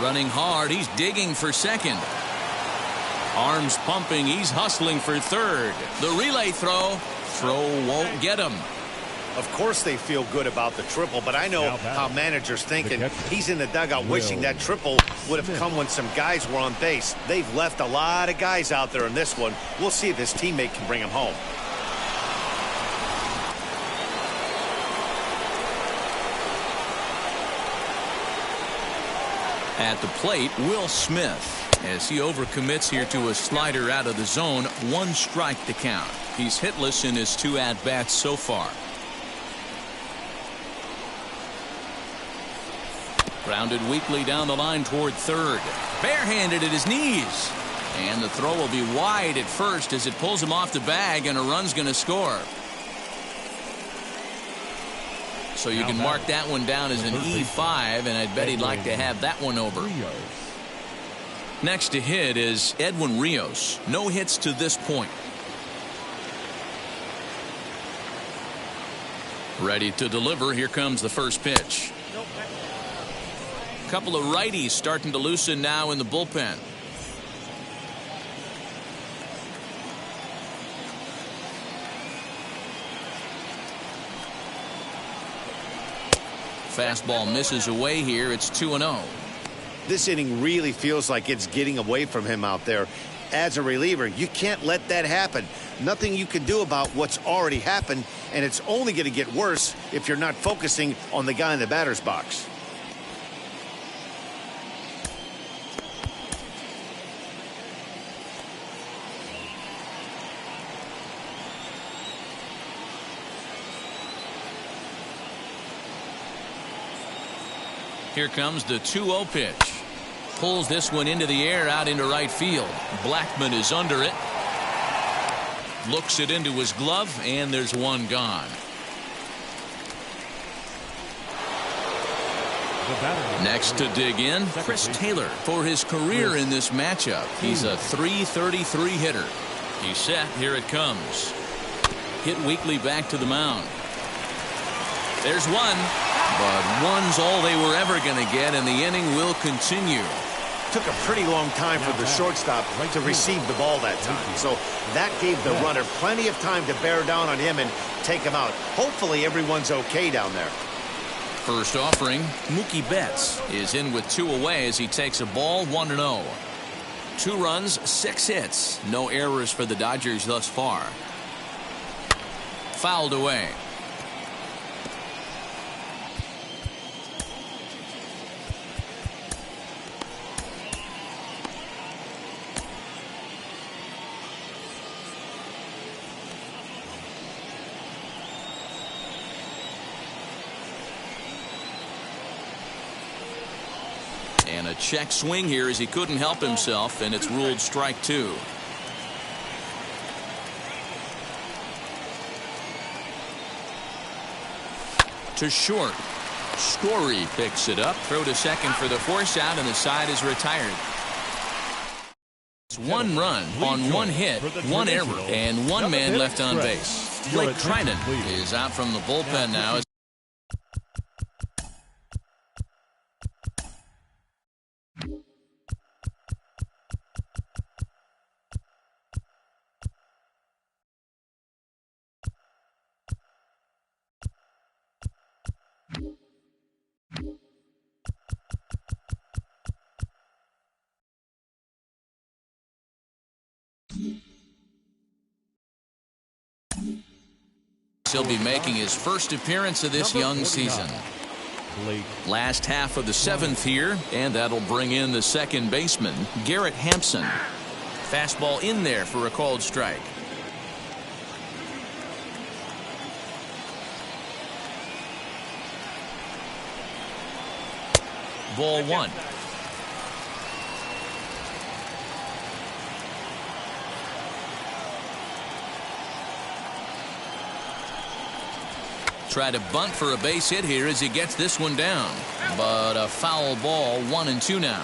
Running hard, he's digging for second. Arms pumping, he's hustling for third. The relay throw won't get him. Of course they feel good about the triple, but I know how managers thinking. He's in the dugout wishing that triple would have come when some guys were on base. They've left a lot of guys out there in this one. We'll see if his teammate can bring him home. At the plate, Will Smith. As he overcommits here to a slider out of the zone, 1 strike to count. He's hitless in his 2 at-bats so far. Grounded weakly down the line toward third. Barehanded at his knees. And the throw will be wide at first as it pulls him off the bag, and a run's going to score. So you can mark that one down as an E5, and I'd bet he'd like to have that one over. Next to hit is Edwin Rios. No hits to this point. Ready to deliver. Here comes the first pitch. Couple of righties starting to loosen now in the bullpen. Fastball misses away here. It's 2-0. This inning really feels like it's getting away from him out there. As a reliever, you can't let that happen. Nothing you can do about what's already happened, and it's only going to get worse if you're not focusing on the guy in the batter's box. Here comes the 2-0 pitch. Pulls this one into the air out into right field. Blackman is under it. Looks it into his glove, and there's one gone. Next to dig in, Chris Taylor for his career in this matchup. He's a .333 hitter. He's set. Here it comes. Hit weakly back to the mound. There's one. But one's all they were ever going to get, and the inning will continue. Took a pretty long time for the shortstop to receive the ball that time. So that gave the runner plenty of time to bear down on him and take him out. Hopefully everyone's okay down there. First offering, Mookie Betts is in with 2 away as he takes a ball 1-0. 2 runs, 6 hits. No errors for the Dodgers thus far. Fouled away. And a check swing here as he couldn't help himself, and it's ruled strike 2. To short. Story picks it up. Throw to second for the force out, and the side is retired. It's 1 run on 1 hit, 1 error, and 1 man left on base. Blake Trinan is out from the bullpen now. He'll be making his first appearance of this young season. Last half of the 7th here, and that'll bring in the second baseman, Garrett Hampson. Fastball in there for a called strike. Ball 1. Try to bunt for a base hit here as he gets this one down. But a foul ball, 1-2 now.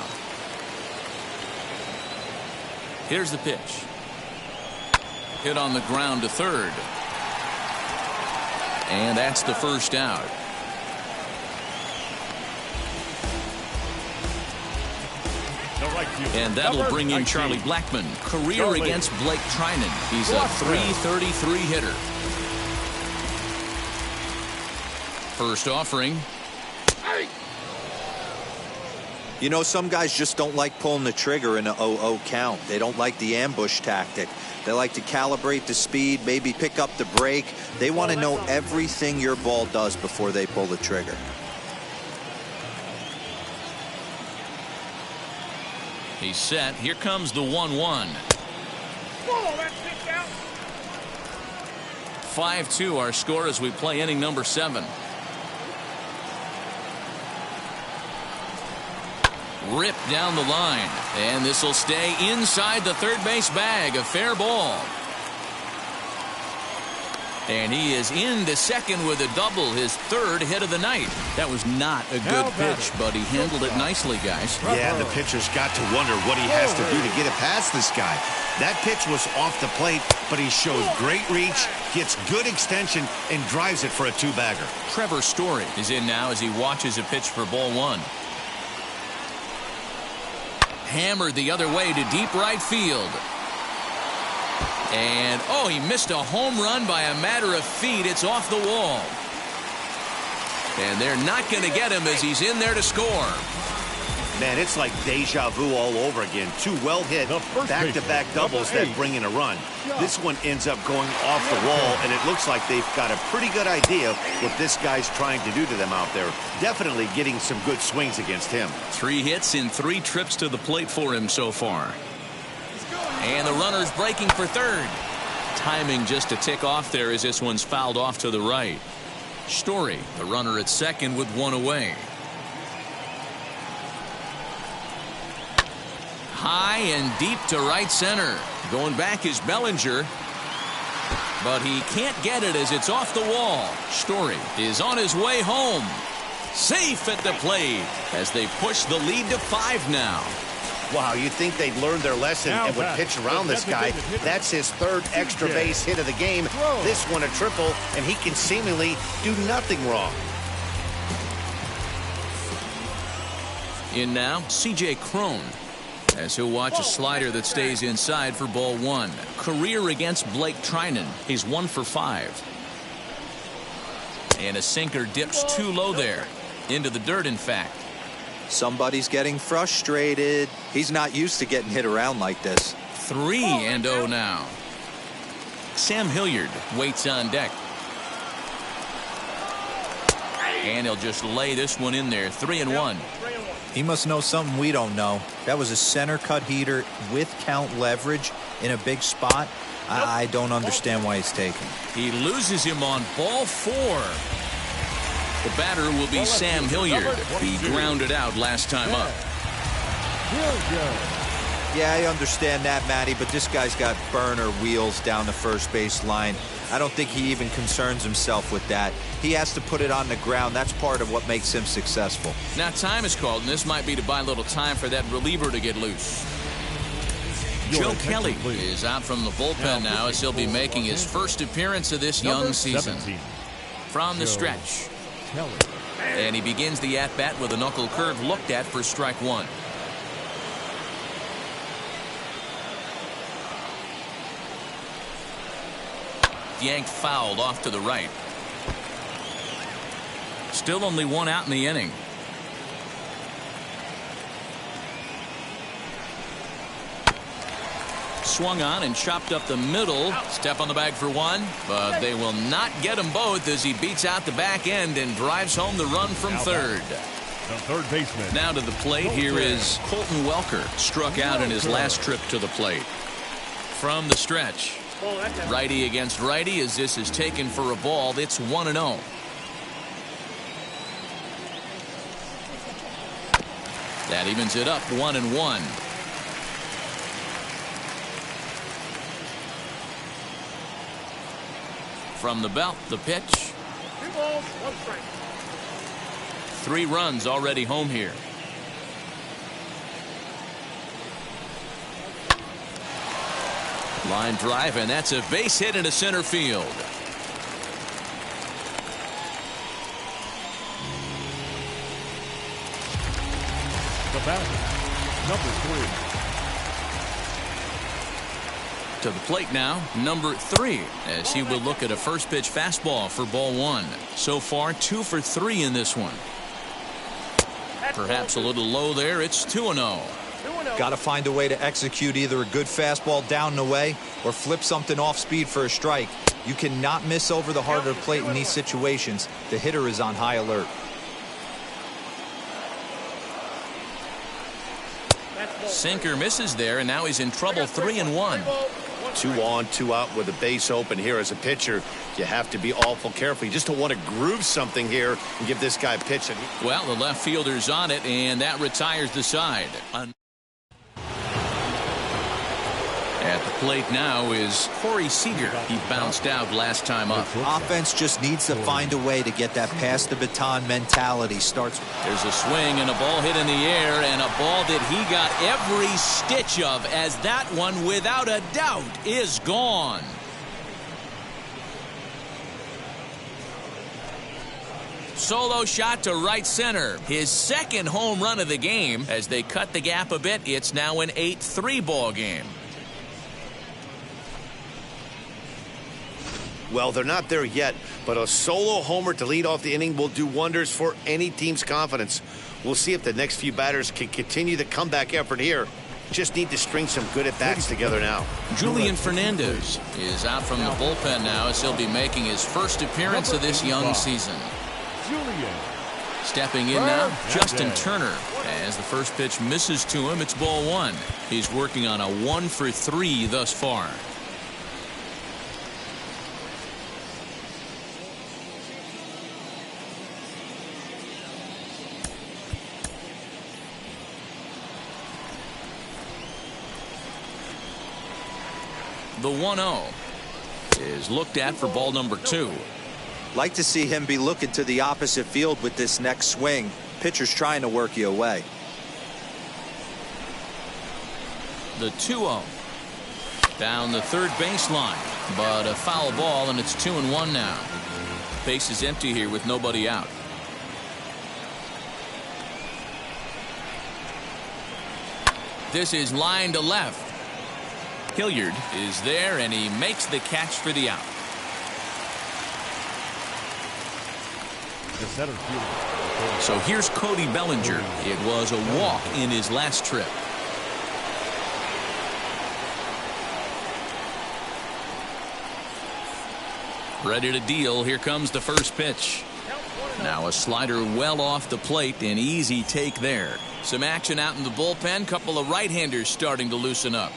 Here's the pitch. Hit on the ground to third. And that's the first out. And that'll bring in Charlie Blackmon. Career against Blake Trinan. He's a .333 hitter. First offering. You know, some guys just don't like pulling the trigger in an 0-0 count. They don't like the ambush tactic. They like to calibrate the speed, maybe pick up the break. They want to know everything your ball does before they pull the trigger. He's set. Here comes the 1-1. 5-2 our score as we play inning number 7. Ripped down the line, and this will stay inside the third base bag. A fair ball. And he is into second with a double, his third hit of the night. That was not a good pitch, but he handled it nicely, guys. Yeah, the pitcher's got to wonder what he has to do to get it past this guy. That pitch was off the plate, but he shows great reach, gets good extension, and drives it for a 2-bagger. Trevor Story is in now as he watches a pitch for ball 1. Hammered the other way to deep right field. And, oh, he missed a home run by a matter of feet. It's off the wall. And they're not going to get him as he's in there to score. Man, it's like deja vu all over again. 2 well-hit back-to-back doubles that bring in a run. This one ends up going off the wall, and it looks like they've got a pretty good idea what this guy's trying to do to them out there. Definitely getting some good swings against him. 3 hits in 3 trips to the plate for him so far. And the runner's breaking for third. Timing just to tick off there as this one's fouled off to the right. Story, the runner at second with 1 away. High and deep to right center. Going back is Bellinger. But he can't get it as it's off the wall. Story is on his way home. Safe at the plate as they push the lead to 5 now. Wow, you'd think they'd learn their lesson and would pitch around this guy. That's his 3rd extra base hit of the game. This one a triple, and he can seemingly do nothing wrong. In now, C.J. Cron, as he'll watch a slider that stays inside for ball 1. Career against Blake Trinan. He's 1 for 5. And a sinker dips too low there. Into the dirt, in fact. Somebody's getting frustrated. He's not used to getting hit around like this. 3-0 now. Sam Hilliard waits on deck. And he'll just lay this one in there. 3-1. He must know something we don't know. That was a center cut heater with count leverage in a big spot. I don't understand why he's taking. He loses him on ball 4. The batter will be Sam Hilliard. He grounded out last time up. Yeah, I understand that, Matty, but this guy's got burner wheels down the first base line. I don't think he even concerns himself with that. He has to put it on the ground. That's part of what makes him successful. Now time is called, and this might be to buy a little time for that reliever to get loose. Joe Kelly is out from the bullpen now as he'll be making his first appearance of this young season. From the stretch. And he begins the at-bat with a knuckle curve looked at for strike 1. Yanked fouled off to the right. Still only 1 out in the inning. Swung on and chopped up the middle. Step on the bag for one, but they will not get them both as he beats out the back end and drives home the run from third. The third baseman. Now to the plate, here is Colton Welker. Struck out in his last trip to the plate. From the stretch. Righty against righty as this is taken for a ball. It's 1-0. That evens it up 1-1. From the belt, the pitch. 2 balls, 1 strike. 3 runs already home here. Line drive, and that's a base hit into center field. The batter, number 3. To the plate now, number 3, as he will look at a first pitch fastball for ball 1. So far, 2 for 3 in this one. Perhaps a little low there. It's 2-0. Got to find a way to execute either a good fastball down and away or flip something off speed for a strike. You cannot miss over the heart of the plate in these situations. The hitter is on high alert. Sinker misses there, and now he's in trouble. 3-1. 2 on, 2 out with a base open here. As a pitcher, you have to be awful careful. You just don't want to groove something here and give this guy a pitch. Well, the left fielder's on it, and that retires the side. At the plate now is Corey Seager. He bounced out last time up. Offense just needs to find a way to get that pass the baton mentality. There's a swing and a ball hit in the air, and a ball that he got every stitch of, as that one, without a doubt, is gone. Solo shot to right center. His second home run of the game. As they cut the gap a bit, it's now an 8-3 ball game. Well, they're not there yet, but a solo homer to lead off the inning will do wonders for any team's confidence. We'll see if the next few batters can continue the comeback effort here. Just need to string some good at-bats together now. Julian Fernandez is out from the bullpen now, as he'll be making his first appearance of this young season. Stepping in now, Justin Turner. As the first pitch misses to him, it's ball 1. He's working on a 1 for 3 thus far. The 1-0 is looked at for ball number 2. Like to see him be looking to the opposite field with this next swing. Pitcher's trying to work you away. The 2-0 down the third baseline, but a foul ball, and it's 2-1 now. Base is empty here with nobody out. This is line to left. Hilliard is there, and he makes the catch for the out. The center fielder. So here's Cody Bellinger. It was a walk in his last trip. Ready to deal. Here comes the first pitch. Now a slider well off the plate. An easy take there. Some action out in the bullpen. Couple of right-handers starting to loosen up.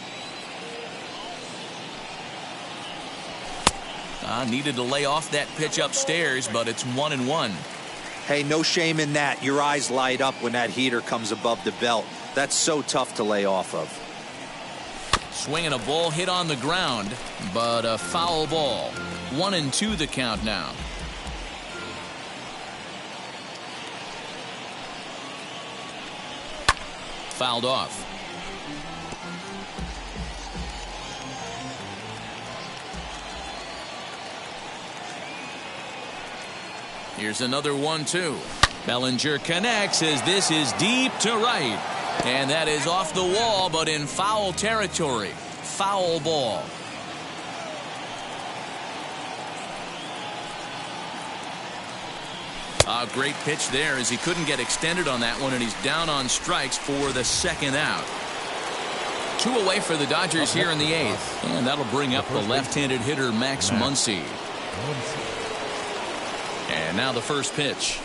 Needed to lay off that pitch upstairs, but it's 1-1. Hey, no shame in that. Your eyes light up when that heater comes above the belt. That's so tough to lay off of. Swinging a ball hit on the ground, but a foul ball. 1-2 the count now. Fouled off. Here's another 1-2. Bellinger connects as this is deep to right. And that is off the wall, but in foul territory. Foul ball. A great pitch there as he couldn't get extended on that one, and he's down on strikes for the second out. Two away for the Dodgers here in the 8th. And that'll bring up the left-handed hitter Max Muncy. And now the first pitch.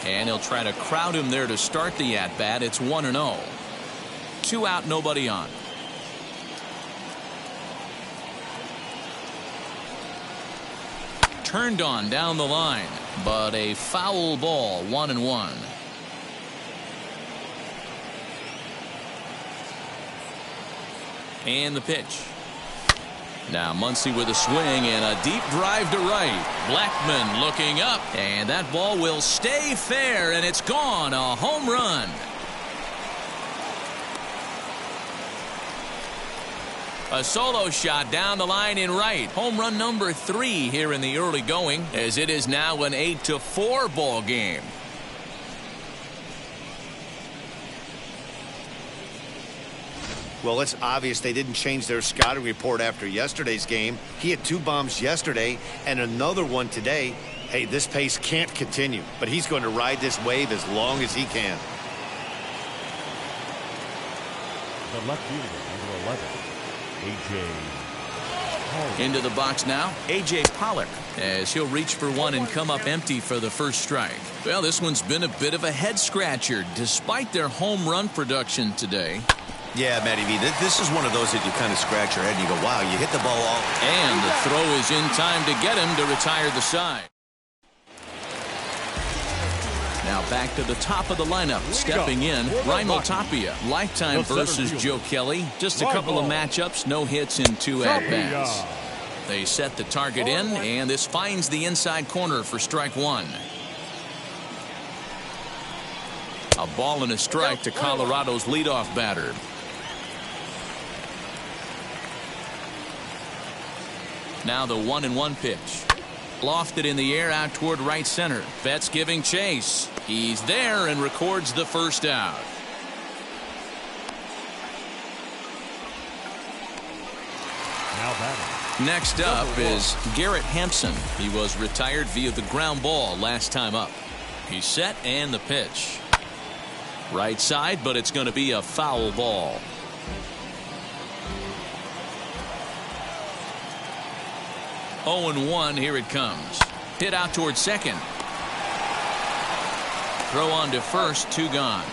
And he'll try to crowd him there to start the at-bat. It's 1-0. 2 out, nobody on. Turned on down the line, but a foul ball, 1-1. And the pitch. Now Muncy with a swing and a deep drive to right. Blackmon looking up, and that ball will stay fair, and it's gone. A home run. A solo shot down the line in right. Home run number 3 here in the early going, as it is now an 8-4 ball game. Well, it's obvious they didn't change their scouting report after yesterday's game. He had 2 bombs yesterday and another one today. Hey, this pace can't continue, but he's going to ride this wave as long as he can. The left fielder, number 11, A.J. Into the box now, A.J. Pollock, as he'll reach for one and come up empty for the first strike. Well, this one's been a bit of a head-scratcher, despite their home run production today. Yeah, Matty V, this is one of those that you kind of scratch your head and you go, wow, you hit the ball all. And the throw is in time to get him to retire the side. Now back to the top of the lineup. Stepping in, Raimel Tapia. Lifetime versus Joe Kelly. Just a couple of matchups, no hits in 2 at-bats. They set the target in, and this finds the inside corner for strike 1. A ball and a strike to Colorado's leadoff batter. Now the 1-1 pitch. Lofted in the air out toward right center. Betts giving chase. He's there and records the first out. Now batting. Next up is Garrett Hampson. He was retired via the ground ball last time up. He's set and the pitch. Right side, but it's going to be a foul ball. Oh, 0-1, here it comes. Hit out towards second. Throw on to first, 2 gone.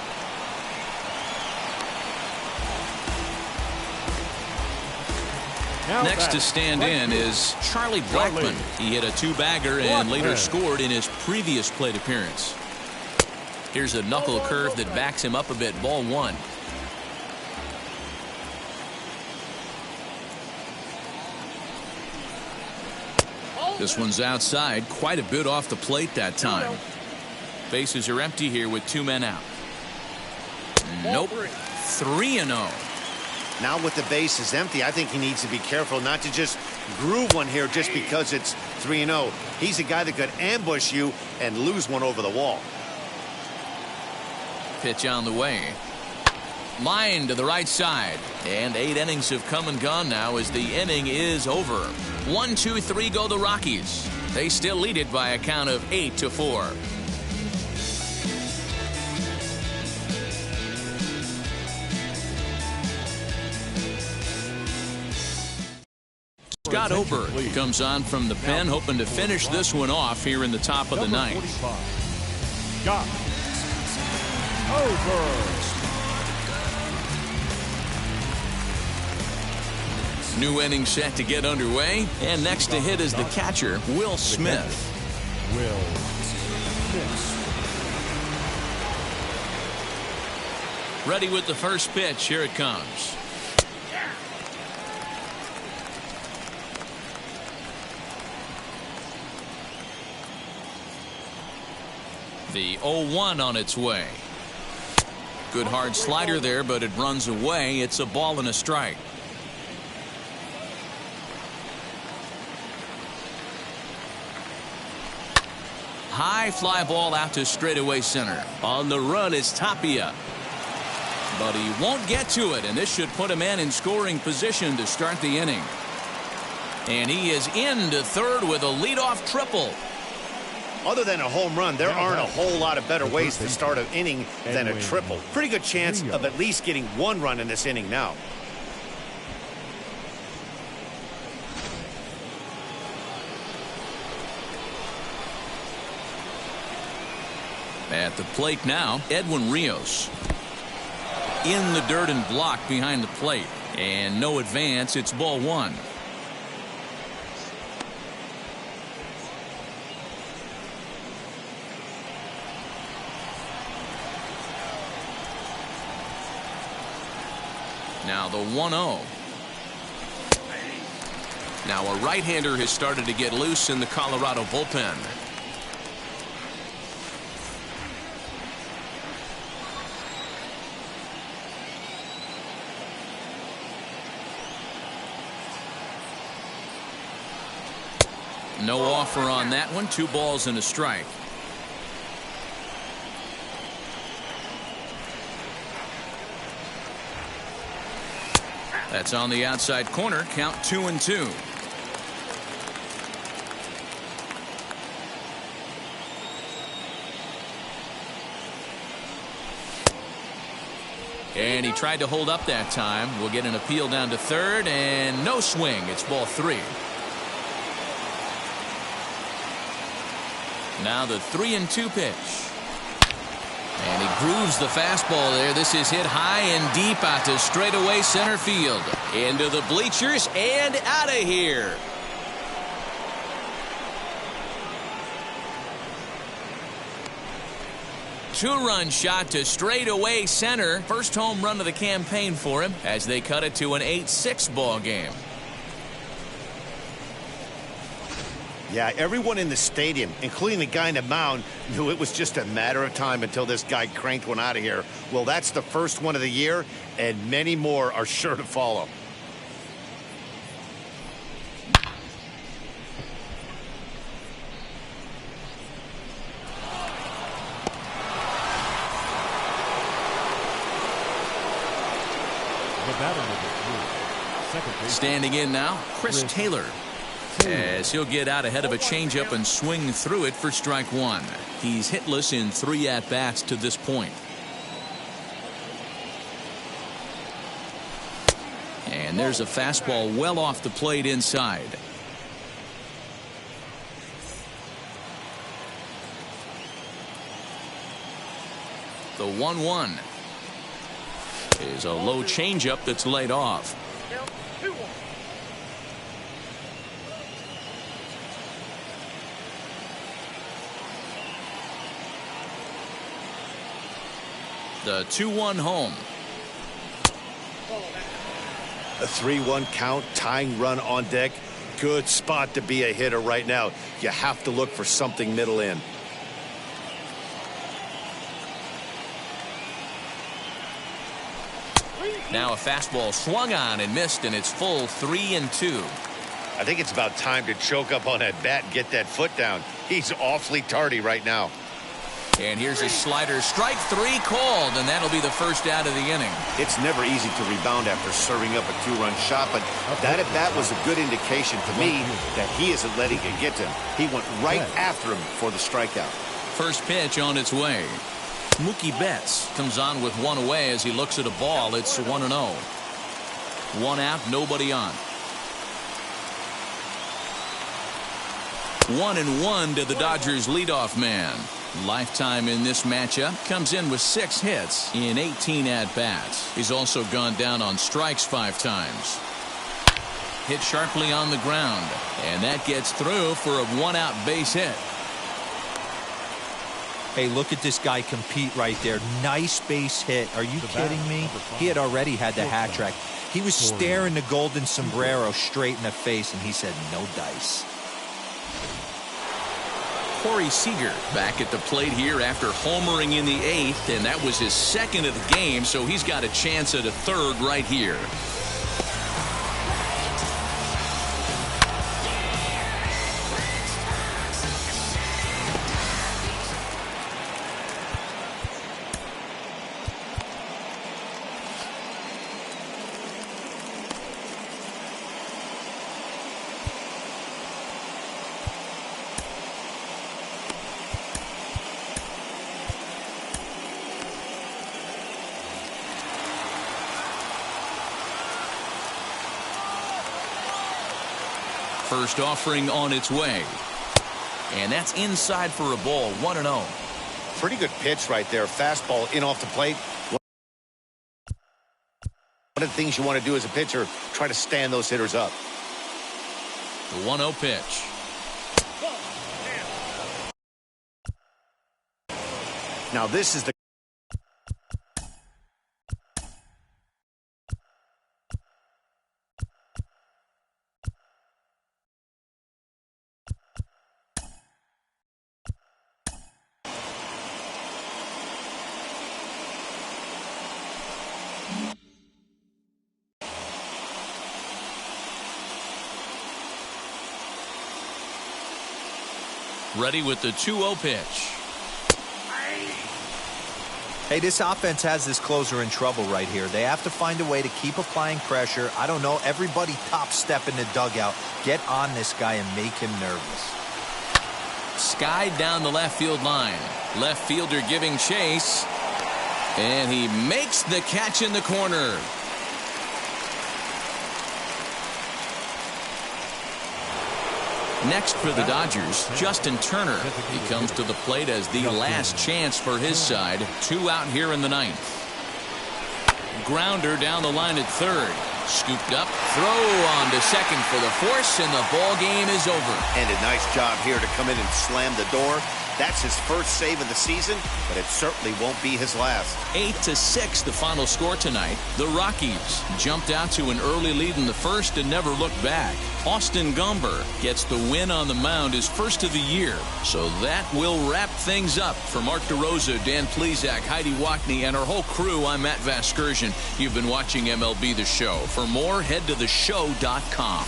Next to stand in is Charlie Blackmon. He hit a 2-bagger and later scored in his previous plate appearance. Here's a knuckle curve that backs him up a bit. Ball 1. This one's outside, quite a bit off the plate that time. Bases are empty here with 2 men out. Nope. 3-0. Now with the bases empty, I think he needs to be careful not to just groove one here just because it's 3-0. He's a guy that could ambush you and lose one over the wall. Pitch on the way. Line to the right side. And 8 innings have come and gone now as the inning is over. 1, 2, 3 go the Rockies. They still lead it by a count of 8-4. Scott Oberg comes on from the pen, hoping to finish this one off here in the top of the 9th. Scott Oberg. New inning set to get underway, and next to hit is the catcher, Will Smith. Ready with the first pitch. Here it comes. The 0-1 on its way. Good hard slider there, but it runs away. It's a ball and a strike. High fly ball out to straightaway center. On the run is Tapia. But he won't get to it, and this should put a man in scoring position to start the inning. And he is into third with a leadoff triple. Other than a home run, there aren't a whole lot of better ways to start an inning than a triple. Pretty good chance of at least getting 1 run in this inning now. At the plate now, Edwin Rios. In the dirt and blocked behind the plate. And no advance. It's ball one. Now the 1-0. Now a right-hander has started to get loose in the Colorado bullpen. No offer on that one. 2 balls and a strike. That's on the outside corner. Count 2-2. And he tried to hold up that time. We'll get an appeal down to third, and no swing. It's ball 3. Now the 3-2 pitch. And he grooves the fastball there. This is hit high and deep out to straightaway center field. Into the bleachers and out of here. Two-run shot to straightaway center. First home run of the campaign for him as they cut it to an 8-6 ball game. Yeah, everyone in the stadium, including the guy in the mound, knew it was just a matter of time until this guy cranked one out of here. Well, that's the first one of the year, and many more are sure to follow. Standing in now, Chris Taylor. As he'll get out ahead of a changeup and swing through it for strike 1. He's hitless in 3 at-bats to this point. And there's a fastball well off the plate inside. The 1-1 is a low changeup that's laid off. The 2-1 home. A 3-1 count, tying run on deck. Good spot to be a hitter right now. You have to look for something middle in. Now a fastball swung on and missed, and it's full 3-2. I think it's about time to choke up on that bat and get that foot down. He's awfully tardy right now. And here's a slider. Strike 3 called, and that'll be the first out of the inning. It's never easy to rebound after serving up a 2-run shot, but that at bat was a good indication to me that he isn't letting it get to him. He went right after him for the strikeout. First pitch on its way. Mookie Betts comes on with 1 away as he looks at a ball. It's 1-0. 1 out, nobody on. 1-1 to the Dodgers leadoff man. Lifetime in this matchup, comes in with 6 hits in 18 at-bats. He's also gone down on strikes 5 times. Hit sharply on the ground, and that gets through for a 1-out base hit. Hey, look at this guy compete right there. Nice base hit. Are you kidding me? He had already had the hat trick. He was staring the golden sombrero straight in the face, and he said, no dice. Corey Seager back at the plate here after homering in the 8th, and that was his 2nd of the game, so he's got a chance at a 3rd right here. First offering on its way. And that's inside for a ball. 1-0. pretty good pitch right there. Fastball in off the plate. One of the things you want to do as a pitcher, try to stand those hitters up. The 1-0 pitch. Now this is the Ready with the 2-0 pitch. Hey, this offense has this closer in trouble right here. They have to find a way to keep applying pressure. I don't know, everybody top step in the dugout. Get on this guy and make him nervous. Skied down the left field line. Left fielder giving chase. And he makes the catch in the corner. Next for the Dodgers, Justin Turner. He comes to the plate as the last chance for his side. 2 out here in the 9th. Grounder down the line at third. Scooped up, throw on to second for the force, and the ball game is over. And a nice job here to come in and slam the door. That's his first save of the season, but it certainly won't be his last. 8-6 the final score tonight. The Rockies jumped out to an early lead in the first and never looked back. Austin Gomber gets the win on the mound, his first of the year. So that will wrap things up. For Mark DeRosa, Dan Plesac, Heidi Wackney, and our whole crew, I'm Matt Vasgersian. You've been watching MLB The Show. For more, head to theshow.com.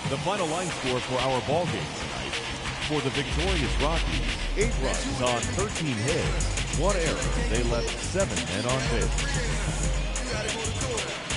The final line score for our ball game tonight. For the victorious Rockies, 8 runs on 13 hits, 1 error. They left 7 men on base.